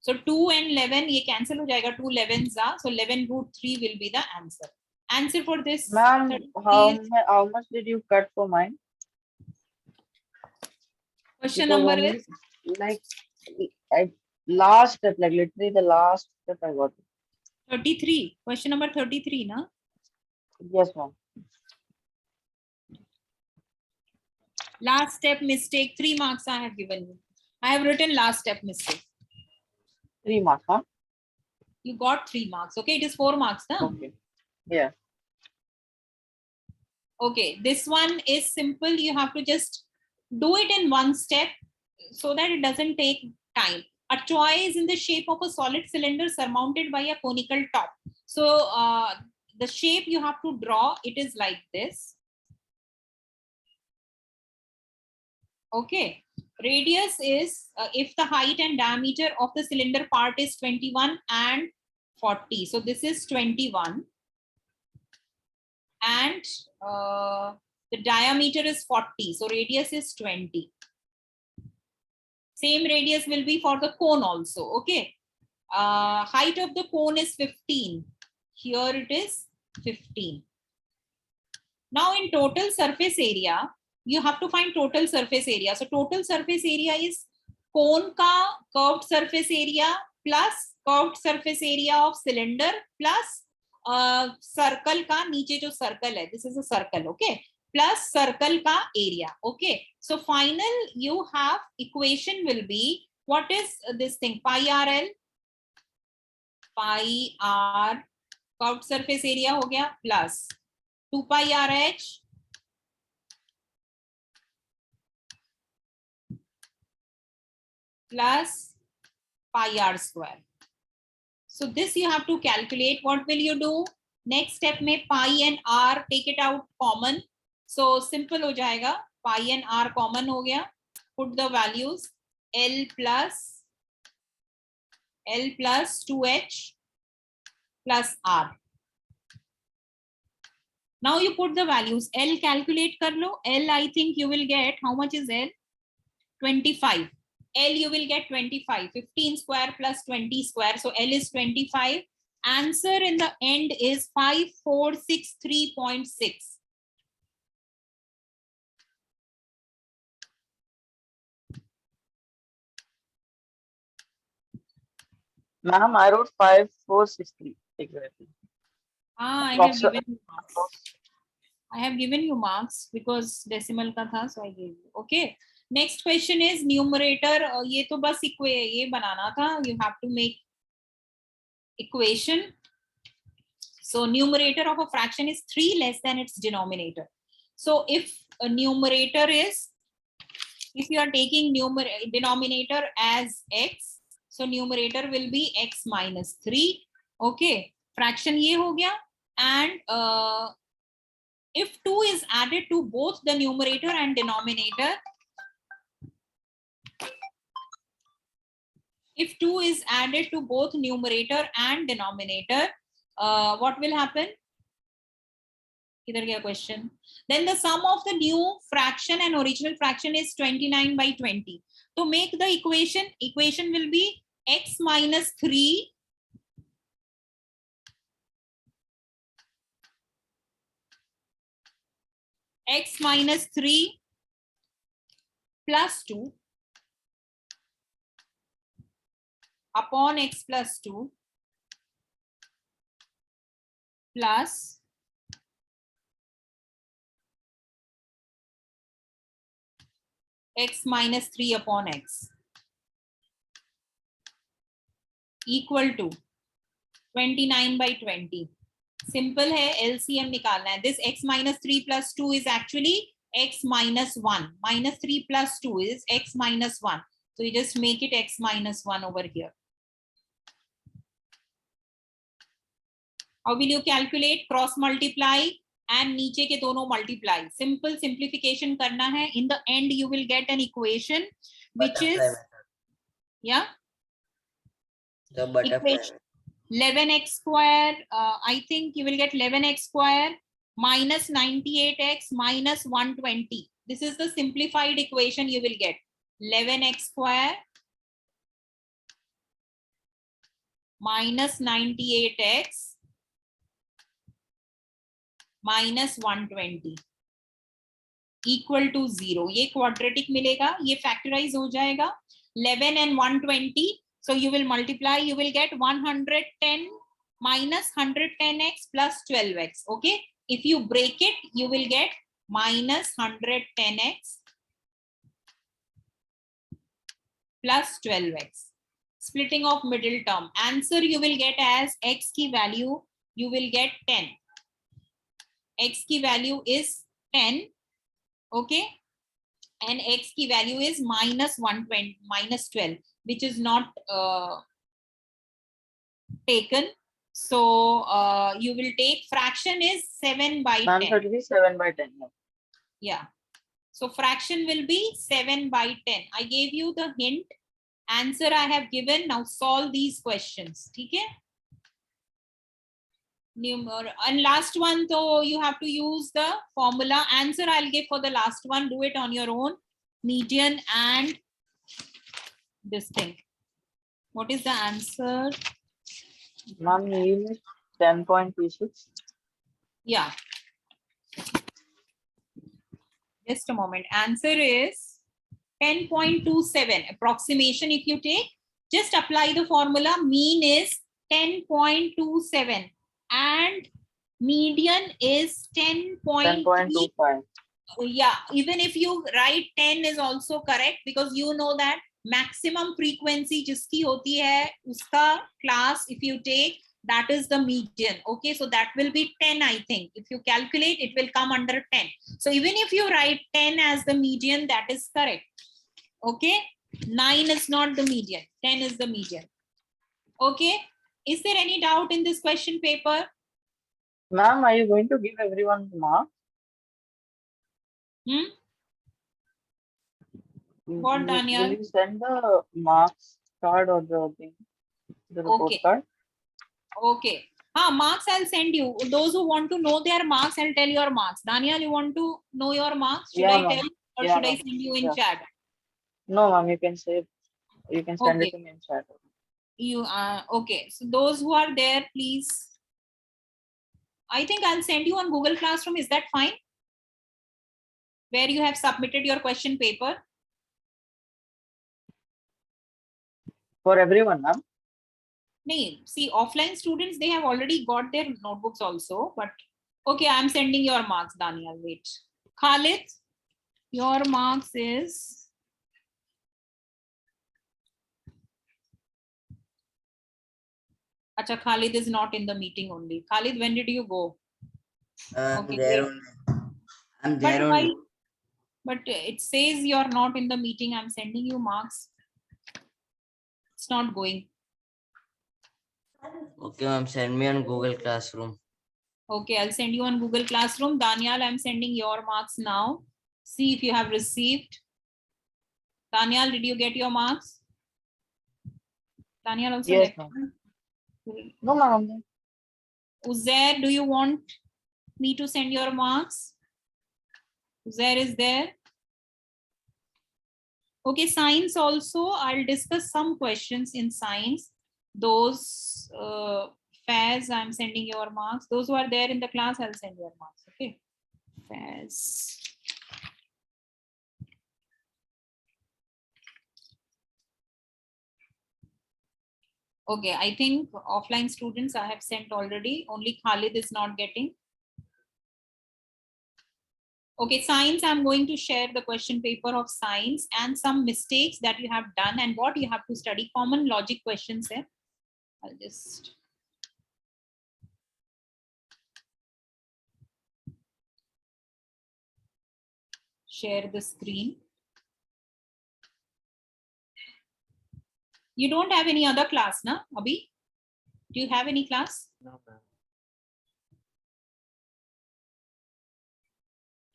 So 2 and 11 ये cancel हो जाएगा. 2 11s are, so 11√3 will be the answer. Answer for this. Ma'am, 30 how much did you cut for mine? question Because number only, is like, last step, like literally the last step I got it. 33. Question number 33, na? Yes, ma'am. Last step mistake. 3 marks I have given you. I have written last step mistake. 3 marks, huh? You got 3 marks. Okay, it is 4 marks, na? Okay. Yeah. Okay, this one is simple. You have to just do it in one step so that it doesn't take time. A toy is in the shape of a solid cylinder surmounted by a conical top. So the shape you have to draw, it is like this. Okay, radius is if the height and diameter of the cylinder part is 21 and 40. So this is 21 and the diameter is 40. So radius is 20. Same radius will be for the cone also. Okay. Height of the cone is 15. Here it is 15. Now in total surface area, you have to find total surface area. So total surface area is cone ka curved surface area plus curved surface area of cylinder plus circle ka niche jo circle hai. This is a circle. Okay. Plus circle ka area. Okay. So final you have equation will be, what is this thing? Pi RL. Pi R curved surface area ho gaya plus 2 pi RH plus pi R square. So this you have to calculate. What will you do? Next step में pi and R take it out common. So simple हो जाएगा. Pi and R common हो गया. Put the values. L plus 2H plus R. Now you put the values. L calculate kar lo. L I think you will get, how much is L? 25. L you will get 25. 15 square plus 20 square. So L is 25. Answer in the end is 5463.6. Ma'am, I wrote 5463 exactly. I have given you marks. I have given you marks because decimal ka tha, so I gave you. Okay. Next question is numerator. ये तो बस ये बनाना था. You have to make equation. So numerator of a fraction is 3 less than its denominator. So if a numerator is, if you are taking denominator as x, so numerator will be x minus 3. Okay. Fraction ये हो गया. And if 2 is added to both the numerator and denominator, if 2 is added to both numerator and denominator, what will happen? Idhar gaya question. Then the sum of the new fraction and original fraction is 29 by 20. To make the equation will be x minus 3 x minus 3 plus 2 upon x plus 2 plus x minus 3 upon x equal to 29 by 20. Simple है, LCM निकालना है. This x minus 3 plus 2 is actually x minus 1. Minus 3 plus 2 is x minus 1. So you just make it x minus 1 over here. How will you calculate? Cross multiply and नीचे के दोनों multiply. Simple simplification करना है. In the end you will get an equation which is yeah. The butterfly. 11x square, I think you will get 11x square minus 98x minus 120. This is the simplified equation you will get. 11x square minus 98x minus 120 equal to 0. ये quadratic मिलेगा, ये factorize हो जाएगा. 11 and 120. So you will multiply, you will get 110 minus 110x plus 12x. Okay. If you break it, you will get minus 110x plus 12x. Splitting of middle term. Answer you will get as x की value, you will get 10. X की value is 10. Okay. And x की value is minus 120, minus 12. Which is not taken. So you will take fraction is 7 by 10. Answer will be 7 by 10. Yeah. So fraction will be 7 by 10. I gave you the hint. Answer I have given. Now solve these questions. Okay. And last one, so you have to use the formula. Answer I'll give for the last one. Do it on your own. Median and this thing. What is the answer? Ma'am, yield is 10.26. Yeah. Just a moment. Answer is 10.27. Approximation if you take, just apply the formula. Mean is 10.27 and median is 10.25. Yeah, even if you write 10 is also correct because you know that maximum frequency jiski hoti hai uska class if you take, that is the median. Okay, so that will be 10. I think if you calculate it will come under 10. So even if you write 10 as the median, that is correct. Okay, 9 is not the median, 10 is the median. Okay, is there any doubt in this question paper? Ma'am, are you going to give everyone marks? What, Daniel? Will you send the marks card or the thing, the report card? Okay. Marks I'll send you. Those who want to know their marks, I'll tell your marks. Daniel, you want to know your marks? Should I tell or should I send you in chat? No, ma'am, you can say, you can send it to me in chat. You okay. So those who are there, please. I think I'll send you on Google Classroom. Is that fine? Where you have submitted your question paper. For everyone, ma'am? No, see, offline students, they have already got their notebooks also. But okay, I'm sending your marks, Daniel. Wait. Khalid, your marks is... Acha, Khalid is not in the meeting only. Khalid, when did you go? Okay, there only. I'm there but only. But it says you're not in the meeting. I'm sending you marks. It's not going. Okay, ma'am, send me on Google Classroom. Okay, I'll send you on Google Classroom. Daniel, I'm sending your marks now. See if you have received. Daniel, did you get your marks? Daniel also. Yes, ma'am. No, ma'am. Uzair, do you want me to send your marks? There is there. Okay, science also, I'll discuss some questions in science. Those fairs, I'm sending your marks. Those who are there in the class, I'll send your marks. Okay, fairs. Okay, I think offline students I have sent already. Only Khalid is not getting. Okay, science, I'm going to share the question paper of science and some mistakes that you have done and what you have to study. Common logic questions here. I'll just. Share the screen. You don't have any other class, na, Abhi? Do you have any class? No, ma'am.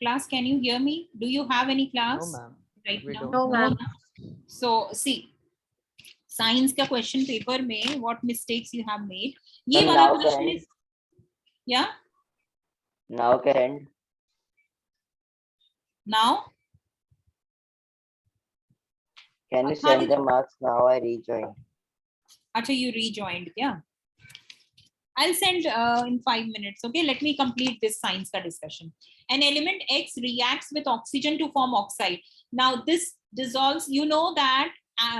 Class, can you hear me? Do you have any class? No, ma'am. Right We now? don't. No, ma'am. So, see, science ka question paper mein what mistakes you have made. Ye Ma'am, wala now question can is, yeah, now can now. you send the marks now? I rejoined. Acha, you rejoined, yeah. I'll send in 5 minutes. Okay, let me complete this science ka discussion. An element X reacts with oxygen to form oxide. Now this dissolves. You know that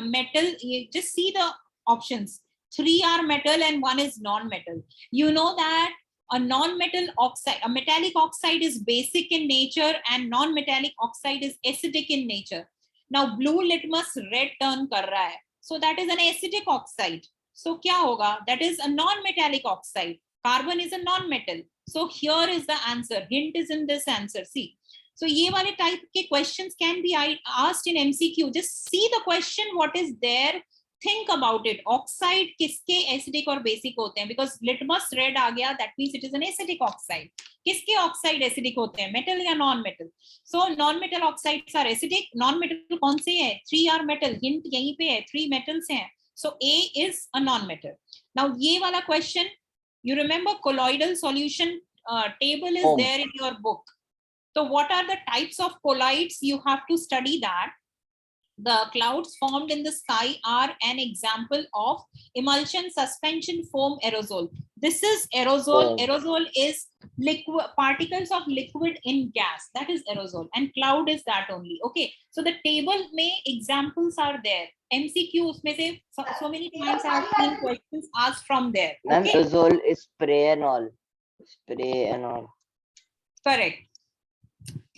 metal. Just see the options. 3 are metal and 1 is non-metal. You know that a non-metal oxide, a metallic oxide is basic in nature and non-metallic oxide is acidic in nature. Now blue litmus red turn kar raha hai. So that is an acidic oxide. So kya hoga? That is a non-metallic oxide. Carbon is a non-metal. So here is the answer. Hint is in this answer. See. So ye wale type ke questions can be asked in MCQ. Just see the question what is there. Think about it. Oxide kiske acidic or basic hote hain? Because litmus red aa gaya, that means it is an acidic oxide. Kiske oxide acidic hote hain? Metal ya non-metal? So non-metal oxides are acidic. Non-metal kaun se hai? 3 are metal. Hint yahi pe hai. 3 metals hain. So A is a non-metal. Now ye wala question, you remember colloidal solution table is there in your book. So what are the types of colloids? You have to study that. The clouds formed in the sky are an example of emulsion, suspension, foam, aerosol. This is aerosol. Aerosol is liquid, particles of liquid in gas. That is aerosol. And cloud is that only. Okay. So the table may examples are there. MCQ usme se so many times I have seen questions asked from there. Ma'am, Okay. aerosol is spray and all. Spray and all. Correct.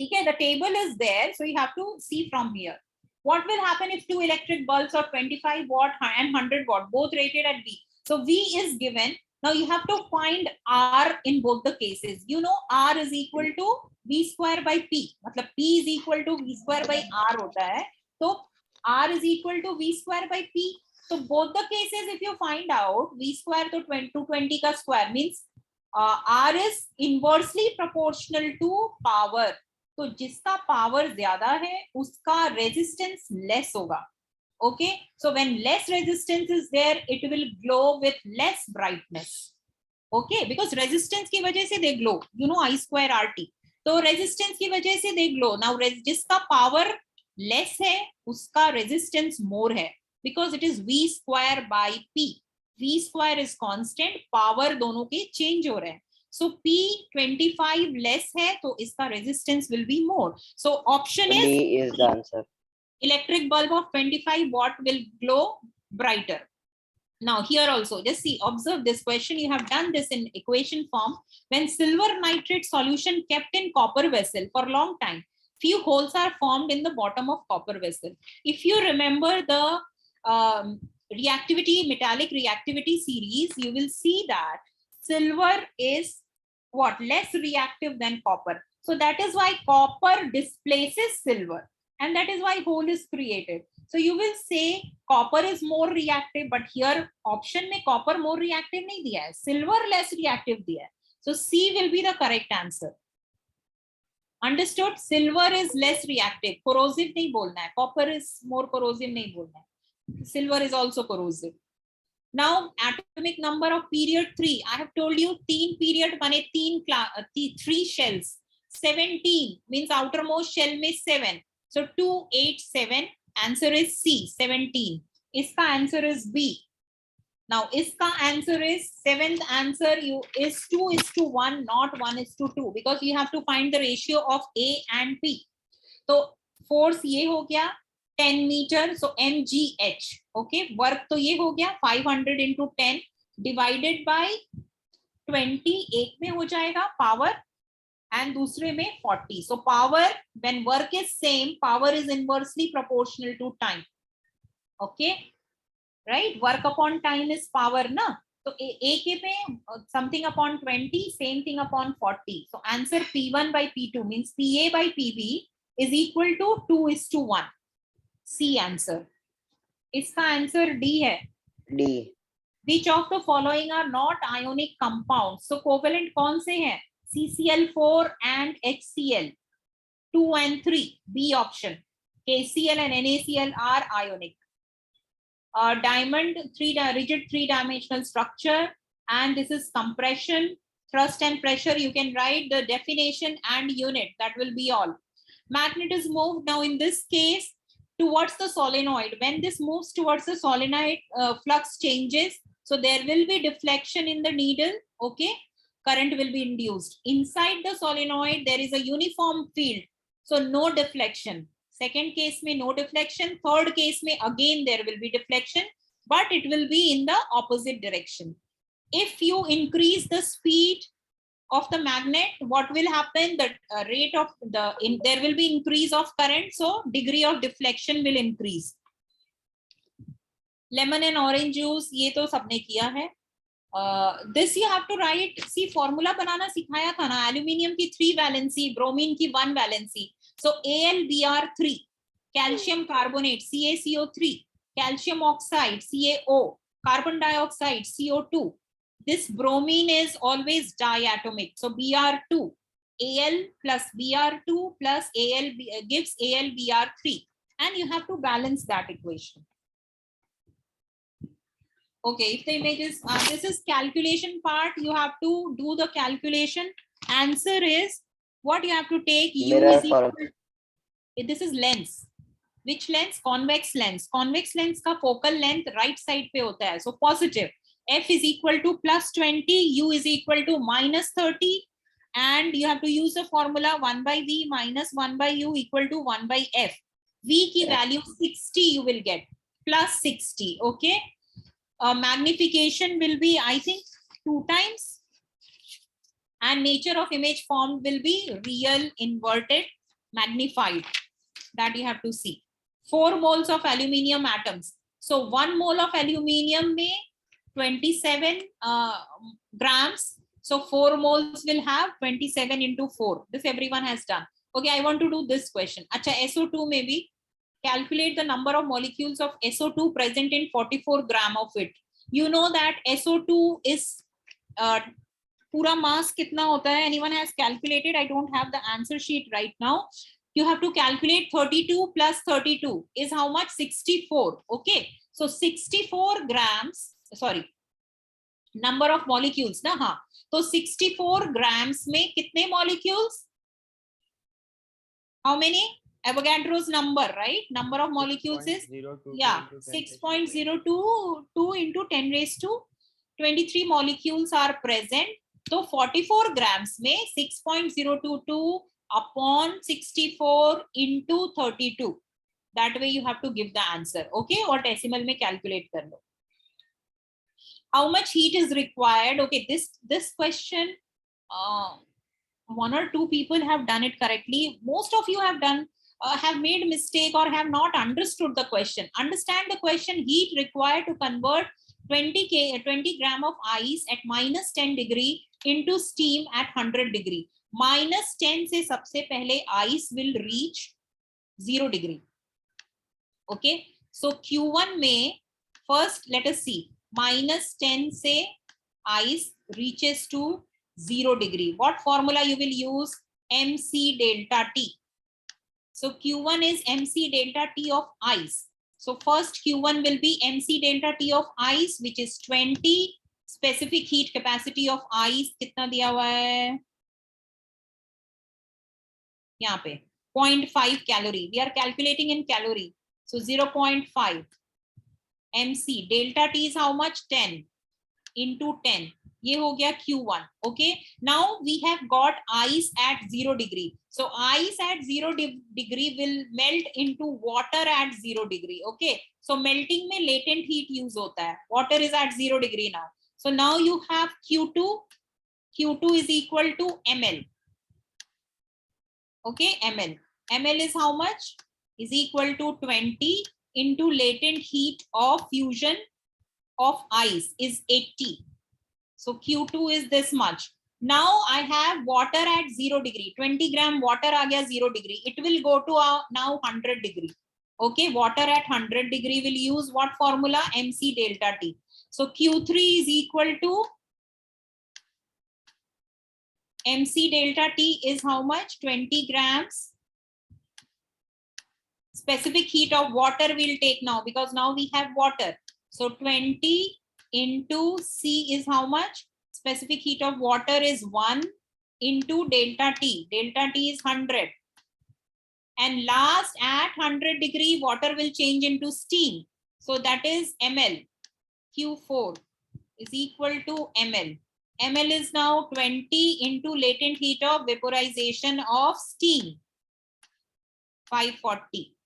Okay. The table is there. So you have to see from here. What will happen if 2 electric bulbs are 25 watt and 100 watt, both rated at V? So V is given. Now you have to find R in both the cases. You know R is equal to V square by P. Matlab P is equal to V square by R hota hai. So R is equal to V square by P. So both the cases, if you find out V square to 220 ka square means R is inversely proportional to power. तो जिसका power ज्यादा है उसका resistance less होगा. Okay, so when less resistance is there, it will glow with less brightness. Okay, because resistance की वजह से they glow. You know I square RT. तो resistance की वजह से they glow. Now जिसका power less है उसका resistance more है because it is V square by P. V square is constant. Power दोनों के change हो रहे हैं. So P25 less है तो इसका resistance will be more. So option is D is the answer. Electric bulb of 25 watt will glow brighter. Now here also, just see, observe this question. You have done this in equation form. When silver nitrate solution kept in copper vessel for a long time, few holes are formed in the bottom of copper vessel. If you remember the reactivity, metallic reactivity series, you will see that silver is what? Less reactive than copper. So that is why copper displaces silver. And that is why hole is created. So you will say copper is more reactive, but here option में copper more reactive नहीं दिया है, silver less reactive दिया है. So C will be the correct answer. Understood? Silver is less reactive. Corrosive नहीं बोलना है. Copper is more corrosive नहीं बोलना है. Silver is also corrosive. Now atomic number of period 3. I have told you 3 period bane 3 shells. 17 means outermost shell में 7. So 2, 8, 7. Answer is C, 17. Iska answer is B. Now iska answer is 7th answer is 2:1, not 1:2, because you have to find the ratio of A and P. So force ये हो गया 10 meter, so mgh. Okay, work तो ये हो गया 500 into 10 divided by 20. एक में हो जाएगा power and दूसरे में 40. So power, when work is same, power is inversely proportional to time. Okay, right? Work upon time is power, na? So A के में something upon 20, same thing upon 40. So answer P1 by P2 means PA by PB is equal to 2:1. C answer. इसका answer D है. D. Which of the following are not ionic compounds? So covalent कौन से हैं? CCl4 and HCl 2 and 3. B option. KCl and NaCl are ionic. Diamond rigid 3-dimensional structure, and this is compression, thrust and pressure. You can write the definition and unit. That will be all. Magnet is moved now in this case towards the solenoid. When this moves towards the solenoid, flux changes. So there will be deflection in the needle. Okay, current will be induced. Inside the solenoid, there is a uniform field. So no deflection. Second case में no deflection. Third case में again there will be deflection, but it will be in the opposite direction. If you increase the speed of the magnet, what will happen? The rate of there will be increase of current, so degree of deflection will increase. Lemon and orange juice, ये तो सबने किया है. This you have to write. See, formula बनाना सिखाया था ना. Aluminium की 3 valency, bromine की 1 valency. So AlBr3, calcium carbonate CaCO3, calcium oxide CaO, carbon dioxide CO2. This bromine is always diatomic. So Br2, Al plus Br2 plus Al gives AlBr3, and you have to balance that equation. Okay, if the image is this is calculation part, you have to do the calculation. Answer is what you have to take. U is equal. This is lens. Which lens? Convex lens. Convex lens का focal length right side पे होता है. So positive. F is equal to +20. U is equal to -30. And you have to use the formula 1 by V minus 1 by U equal to 1 by F. V की value 60 you will get. +60. Okay. Magnification will be, I think, 2 times. And nature of image formed will be real, inverted, magnified. That you have to see. 4 moles of aluminium atoms. So 1 mole of aluminium may 27 grams. So 4 moles will have 27 into 4. This everyone has done. Okay, I want to do this question. Acha, SO2 maybe. Calculate the number of molecules of SO2 present in 44 gram of it. You know that SO2 is pura mass kitna hota hai? Anyone has calculated? I don't have the answer sheet right now. You have to calculate 32 plus 32 is how much? 64. Okay. So 64 grams, sorry, number of molecules. Na, ha. So 64 grams mein kitne molecules? How many? Avogadro's number, right? Number of molecules is 6.022 into 10 raised to 23 molecules are present. So 44 grams mein 6.022 upon 64 into 32. That way you have to give the answer. Okay, or decimal mein calculate kar lo. How much heat is required? Okay, this question, 1 or 2 people have done it correctly. Most of you have done. Have made mistake or have not understood the question. Understand the question. Heat required to convert 20 gram of ice at -10 degree into steam at 100 degree. -10 से सबसे पहले ice will reach 0 degree. Okay. So Q1 में first let us see. -10 से ice reaches to 0 degree. What formula you will use? MC delta T. So Q1 is MC delta T of ice. So first Q1 will be MC delta T of ice, which is 20. Specific heat capacity of ice कितना दिया हुआ है? यहाँ पे 0.5 calorie. We are calculating in calorie. So 0.5. MC delta T is how much? 10 into 10. ये हो गया Q1. Okay. Now we have got ice at 0 degree. So ice at 0 degree will melt into water at 0 degree. Okay. So melting में latent heat use होता है. Water is at 0 degree now. So now you have Q2. Q2 is equal to ml. Okay, ml. ml is how much? Is equal to 20 into latent heat of fusion of ice is 80. So Q2 is this much. Now I have water at 0 degree. 20 gram water aa gaya 0 degree. It will go to now 100 degree. Okay, water at 100 degree will use what formula? MC delta T. So Q3 is equal to MC delta T is how much? 20 grams. Specific heat of water we'll take now because now we have water. So 20 into C is how much? Specific heat of water is 1 into delta T. Delta T is 100. And last at 100 degree, water will change into steam. So that is ml. Q4 is equal to ml. ml is now 20 into latent heat of vaporization of steam, 540.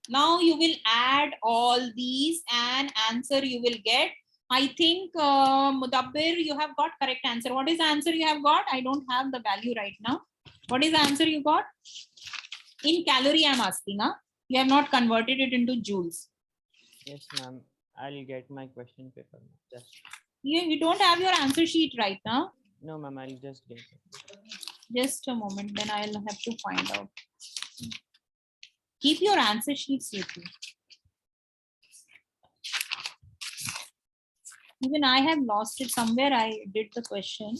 Now you will add all these and answer you will get. I think Mudabbir, you have got correct answer. What is the answer you have got? I don't have the value right now. What is the answer you got? In calorie, I'm asking. Huh? You have not converted it into joules. Yes, ma'am. I'll get my question paper. Just. You don't have your answer sheet right now. No, ma'am. I'll just get it. Just a moment. Then I'll have to find out. Keep your answer sheets with you. Even I have lost it somewhere. I did the question.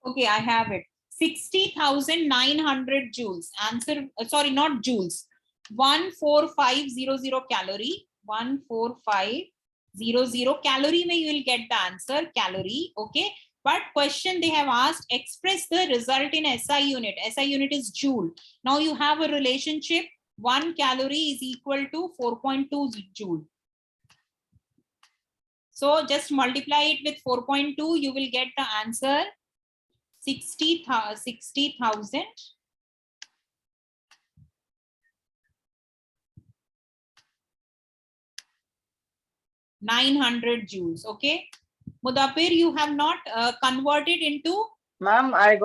Okay, I have it. 60,900 joules. Answer, sorry, not joules. 14500 calorie. 14500 calorie mein you will get the answer, calorie. Okay. But question they have asked, express the result in SI unit. SI unit is joule. Now you have a relationship. 1 calorie is equal to 4.2 joule. So just multiply it with 4.2. You will get the answer 60,000. $900 joules. Okay. Mudabbir, you have not converted into. Ma'am, I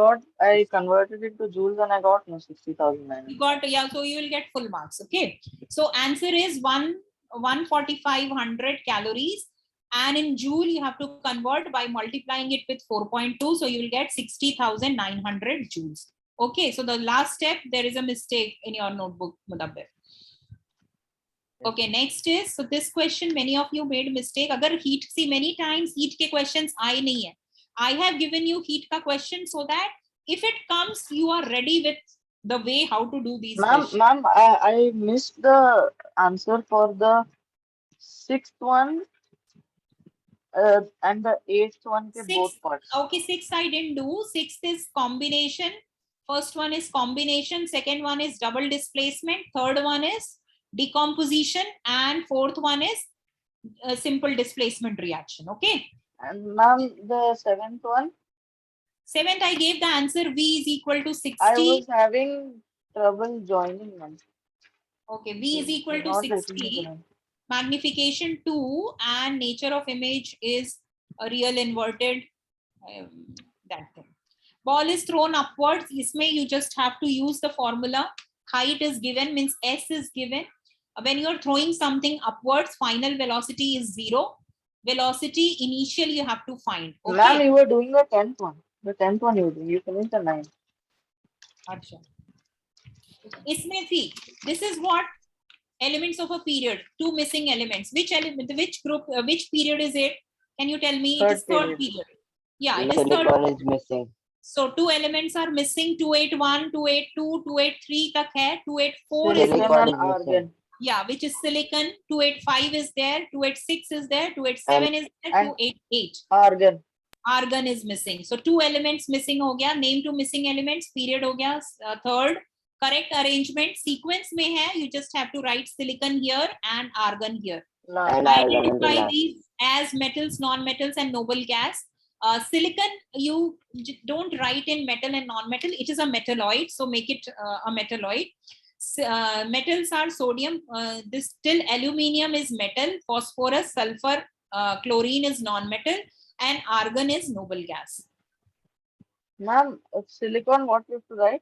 converted it to joules and I got 60,000. You got, yeah, so you will get full marks. Okay. So answer is 1,4500 calories. And in joule, you have to convert by multiplying it with 4.2. So you will get 60,900 joules. Okay. So the last step, there is a mistake in your notebook, Mudabbir. Okay, next is, so this question, many of you made mistake. Agar heat, see many times heat ke questions aaye nahi hai. I have given you heat ka question so that if it comes, you are ready with the way how to do these questions. Ma'am, I missed the answer for the 6th one and the 8th one ke both parts. Okay, 6th I didn't do. 6th is combination. First one is combination. Second one is double displacement. Third one is decomposition, and fourth one is a simple displacement reaction. Okay. And ma'am, the 7th one? 7th, I gave the answer V is equal to 60. I was having trouble joining them. Okay, V is equal to 60. Magnification 2 and nature of image is a real inverted that thing. Ball is thrown upwards. Isme you just have to use the formula. Height is given, means S is given. When you are throwing something upwards, final velocity is 0. Velocity initial you have to find. Okay. Ma'am, you were doing the 10th one. The 10th one you did. You finished the 9th. Achha. Isme see, this is what elements of a period. 2 missing elements. Which element? Which group? Which period is it? Can you tell me? It is third period. Yeah, it is third. Is missing. So 2 elements are missing. 281, 282, 283 tak hai. 284 is Silicon Silicon and is missing. argon. yeah, which is silicon. 285 is there. 286 is there. 287 is there. and 288. Argon. Argon is missing. So 2 elements missing ho gaya. Name 2 missing elements. Period ho gaya. Third, correct arrangement sequence mein hai. You just have to write silicon here and argon here. Last. And argon in the Identify last. these as metals, non-metals, and noble gas. Silicon, you don't write in metal and non-metal. It is a metalloid, so make it a metalloid. Metals are sodium. This still aluminium is metal. Phosphorus, sulfur, chlorine is non-metal, and argon is noble gas. Ma'am, silicon, what you have to write?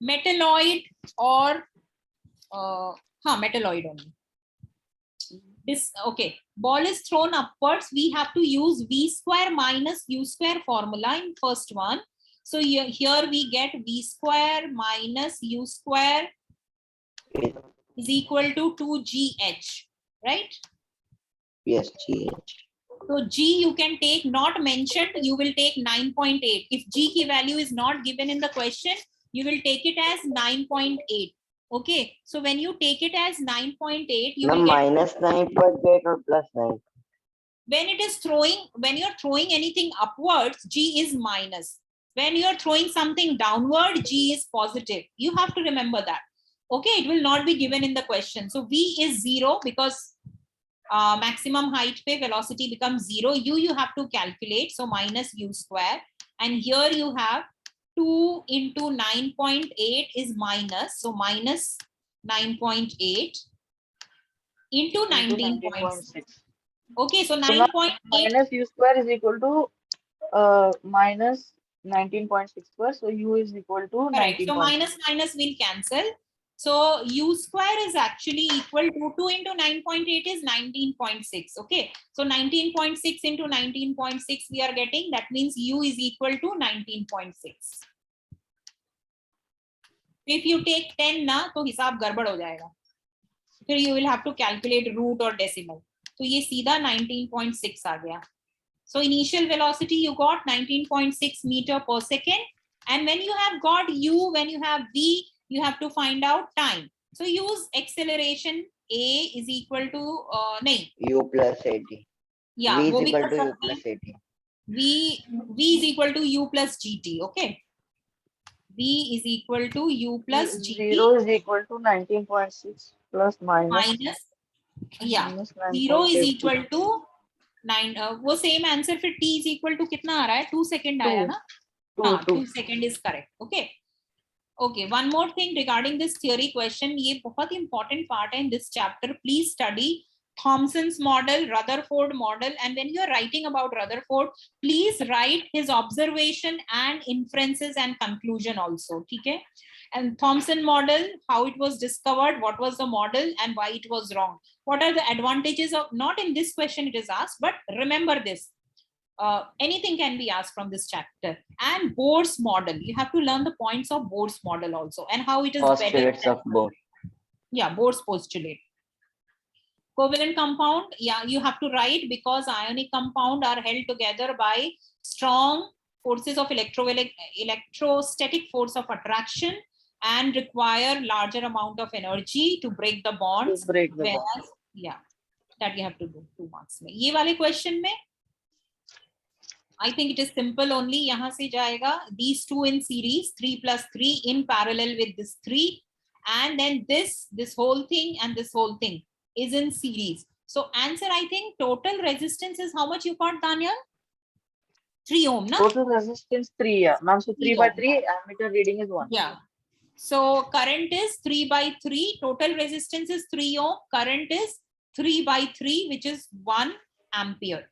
Metalloid or metalloid only. This okay. Ball is thrown upwards. We have to use v square minus u square formula in first one. So here we get v square minus u square is equal to 2gh, right? Yes, GH. So G you can take not mentioned, you will take 9.8. If G ki value is not given in the question, you will take it as 9.8. Okay, so when you take it as 9.8, you No, will get minus 9.8 or plus 9. when it is throwing, when you're throwing anything upwards, G is minus. When you're throwing something downward, G is positive. You have to remember that. Okay, it will not be given in the question. So V is 0 because maximum height pe velocity becomes 0. You have to calculate. So minus u square. And here you have 2 into 9.8 is minus. So minus 9.8 into 19.6. Okay, so 9.8 minus u square is equal to minus 19.6 square. So u is equal to correct. 19. So minus minus will cancel. So u square is actually equal to 2 into 9.8 is 19.6. Okay, so 19.6 into 19.6 we are getting. That means u is equal to 19.6. If you take 10 na, तो हिसाब गड़बड़ हो जाएगा. फिर you will have to calculate root or decimal. तो ये सीधा 19.6 आ गया. So initial velocity you got 19.6 meter per second. And when you have got u, when you have v, you have to find out time. So use acceleration a is equal to nahi. U plus 80. Yeah, V वो is भी equal कर to U सकते plus हैं. 80. V is equal to u plus gt. Okay. V is equal to u plus gt. 0 is equal to 19.6 plus minus. Yeah. Minus 0 is 9.8. equal to 9. वो same answer फिर t is equal to कितना आ रहा है? 2 second आया ना? हाँ, 2 second is correct. Okay. Okay, one more thing regarding this theory question. ये बहुत important part है in this chapter. Please study Thomson's model, Rutherford model, and when you are writing about Rutherford, please write his observation and inferences and conclusion also. Okay, and Thomson model, how it was discovered, what was the model, and why it was wrong. What are the advantages of? Not in this question it is asked, but remember this. Anything can be asked from this chapter. And Bohr's model, you have to learn the points of Bohr's model also and how it is Postulates better. of Bohr. Yeah, Bohr's postulate. Covalent compound, yeah, you have to write because ionic compound are held together by strong forces of electrostatic force of attraction and require larger amount of energy to break the bonds. To break the whereas, bond. yeah, that you have to do 2 marks. में. ये वाले question में I think it is simple only. यहाँ से जाएगा these two in series, 3 plus 3 in parallel with this 3, and then this whole thing and this whole thing is in series. So answer, I think total resistance is how much you got, Daniel? 3 ohm, na? Total resistance 3, yeah. Ma'am, so 3 by ohm. 3, ammeter reading is 1. Yeah. So current is 3 by 3, total resistance is 3 ohm, current is 3 by 3, which is 1 ampere.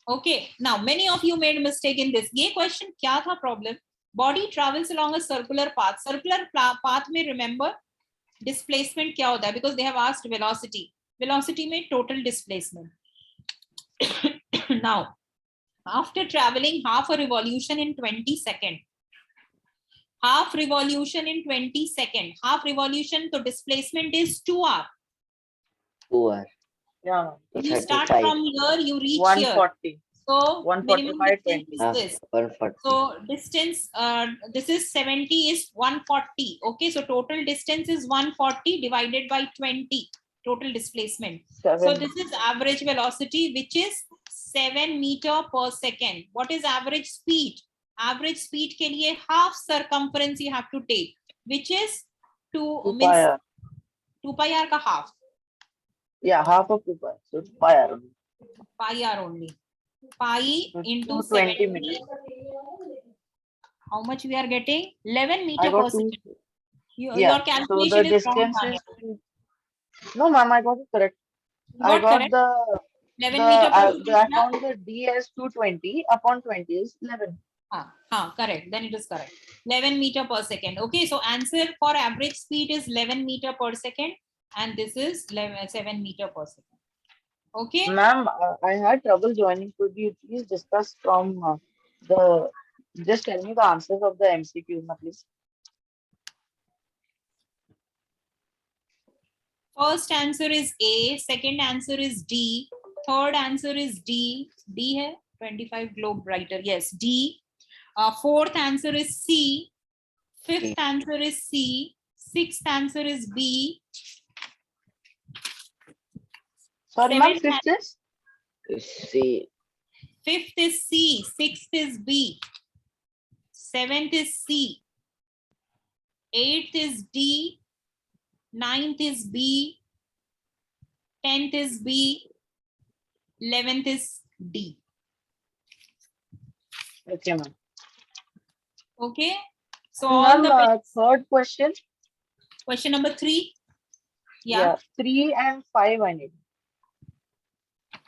Okay, now many of you made a mistake in this. ये question क्या था problem? Body travels along a circular path. Circular path में remember displacement क्या होता है? Because they have asked velocity. Velocity में total displacement. Now, after traveling half a revolution in 20 seconds, half revolution in 20 seconds, half revolution, so displacement is 2r. 2R. Yeah. You start 35. from here, you reach 140. here. So 145, minimum distance 20. is this. 140. So distance, this is 70 is 140. Okay, so total distance is 140 divided by 20. Total displacement. 7. So this is average velocity, which is 7 meter per second. What is average speed? Average speed ke liye half circumference you have to take, which is 2 2 means pi r. 2 pi r ka half. Yeah, half of 2 pi. So it's pi r. Pi r only. Pi So into 220 70. meters. How much we are getting? 11 I meter per got 2. second. Yeah. Your So the calculation is wrong, distance Tanya. is. No, ma'am, I got it correct. You I got got correct? the 11 meter per I second. found the d as 220 upon 20 is 11. Correct. Then it is correct. 11 meter per second. Okay, so answer for average speed is 11 meter per second, and this is 7 meter per second. Okay. Ma'am, I had trouble joining. Could you please discuss from just tell me the answers of the MCQ, please? First answer is A, second answer is D, third answer is D. D hai 25 globe writer. Yes, D. Fourth answer is C. Fifth answer is C. Sixth answer is B. Sorry, ma'am, Seventh fifth is? C. Fifth is C. Sixth is B. Seventh is C. Eighth is D. Ninth is B. 10th is B. 11th is D. Okay, ma'am. Okay. So all the Ma'am, third question. question number 3. Yeah, 3 and 5 I need.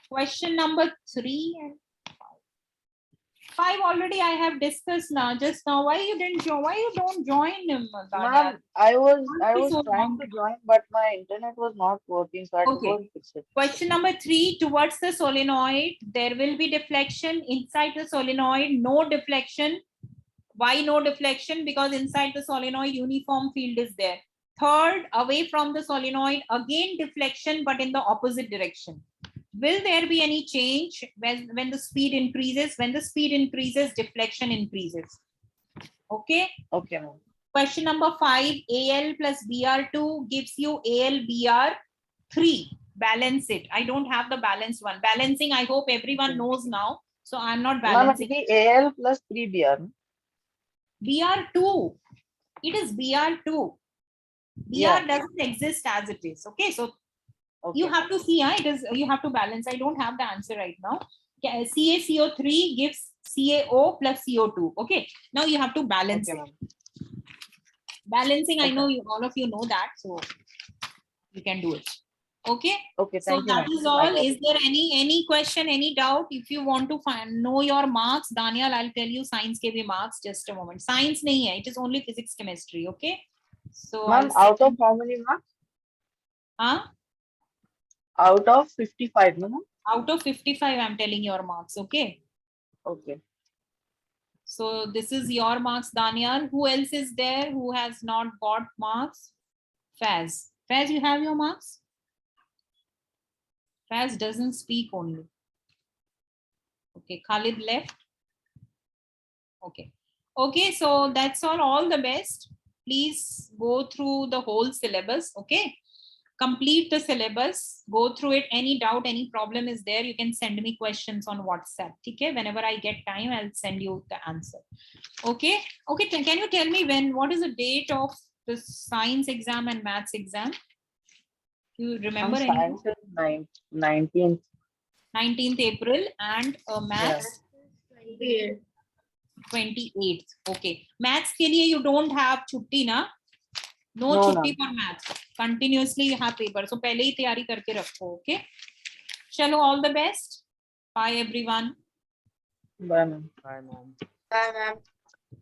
Question number 3 and 5 already I have discussed now. Just now, why you didn't join? Why you don't join him, Daniel? Ma'am, I was so trying long. to join, but my internet was not working, so I had to go and fix it. Question number 3, towards the solenoid, there will be deflection. Inside the solenoid, no deflection. Why no deflection? Because inside the solenoid, uniform field is there. Third, away from the solenoid, again deflection, but in the opposite direction. Will there be any change when the speed increases? When the speed increases, deflection increases. Okay. Okay, ma'am. Question number 5, AL plus BR2 gives you AL BR3. Balance it. I don't have the balanced one. Balancing, I hope everyone knows now. So I'm not balancing. Ma'am, it will be AL plus 3BR. BR2. It is BR2. BR doesn't exist as it is. Okay. So you have to see, it is, you have to balance. I don't have the answer right now. CaCO3 gives CaO plus CO2. Okay. Now you have to balance it. Balancing, I know you, all of you know that, so you can do it. Okay. Okay, So thank you. that is all. Is there any question, any doubt? If you want to know your marks, Daniel, I'll tell you science ke bhi marks. Just a moment. Science nahi hai. It is only physics, chemistry. Okay. So ma'am, out of how many marks? Out of 55, no? Out of 55, I'm telling your marks. Okay. Okay. So this is your marks, Daniel. Who else is there who has not got marks? Faz. Faz, you have your marks? Faz doesn't speak only. Okay, Khalid left. Okay. Okay, so that's all the best. Please go through the whole syllabus. Okay. Complete the syllabus, go through it. Any doubt, any problem is there, you can send me questions on WhatsApp. Okay, whenever I get time, I'll send you the answer. Okay. Okay, can you tell me what is the date of the science exam and maths exam? You remember? Science is 19th. 19th April and maths 28th. Okay. Maths ke liye you don't have chutti na? No chutti for maths. Continuously you have paper. So pehle hi tayari karke rakho. Okay. Chalo, all the best. Bye everyone. Bye, ma'am. Bye, ma'am. Bye, ma'am.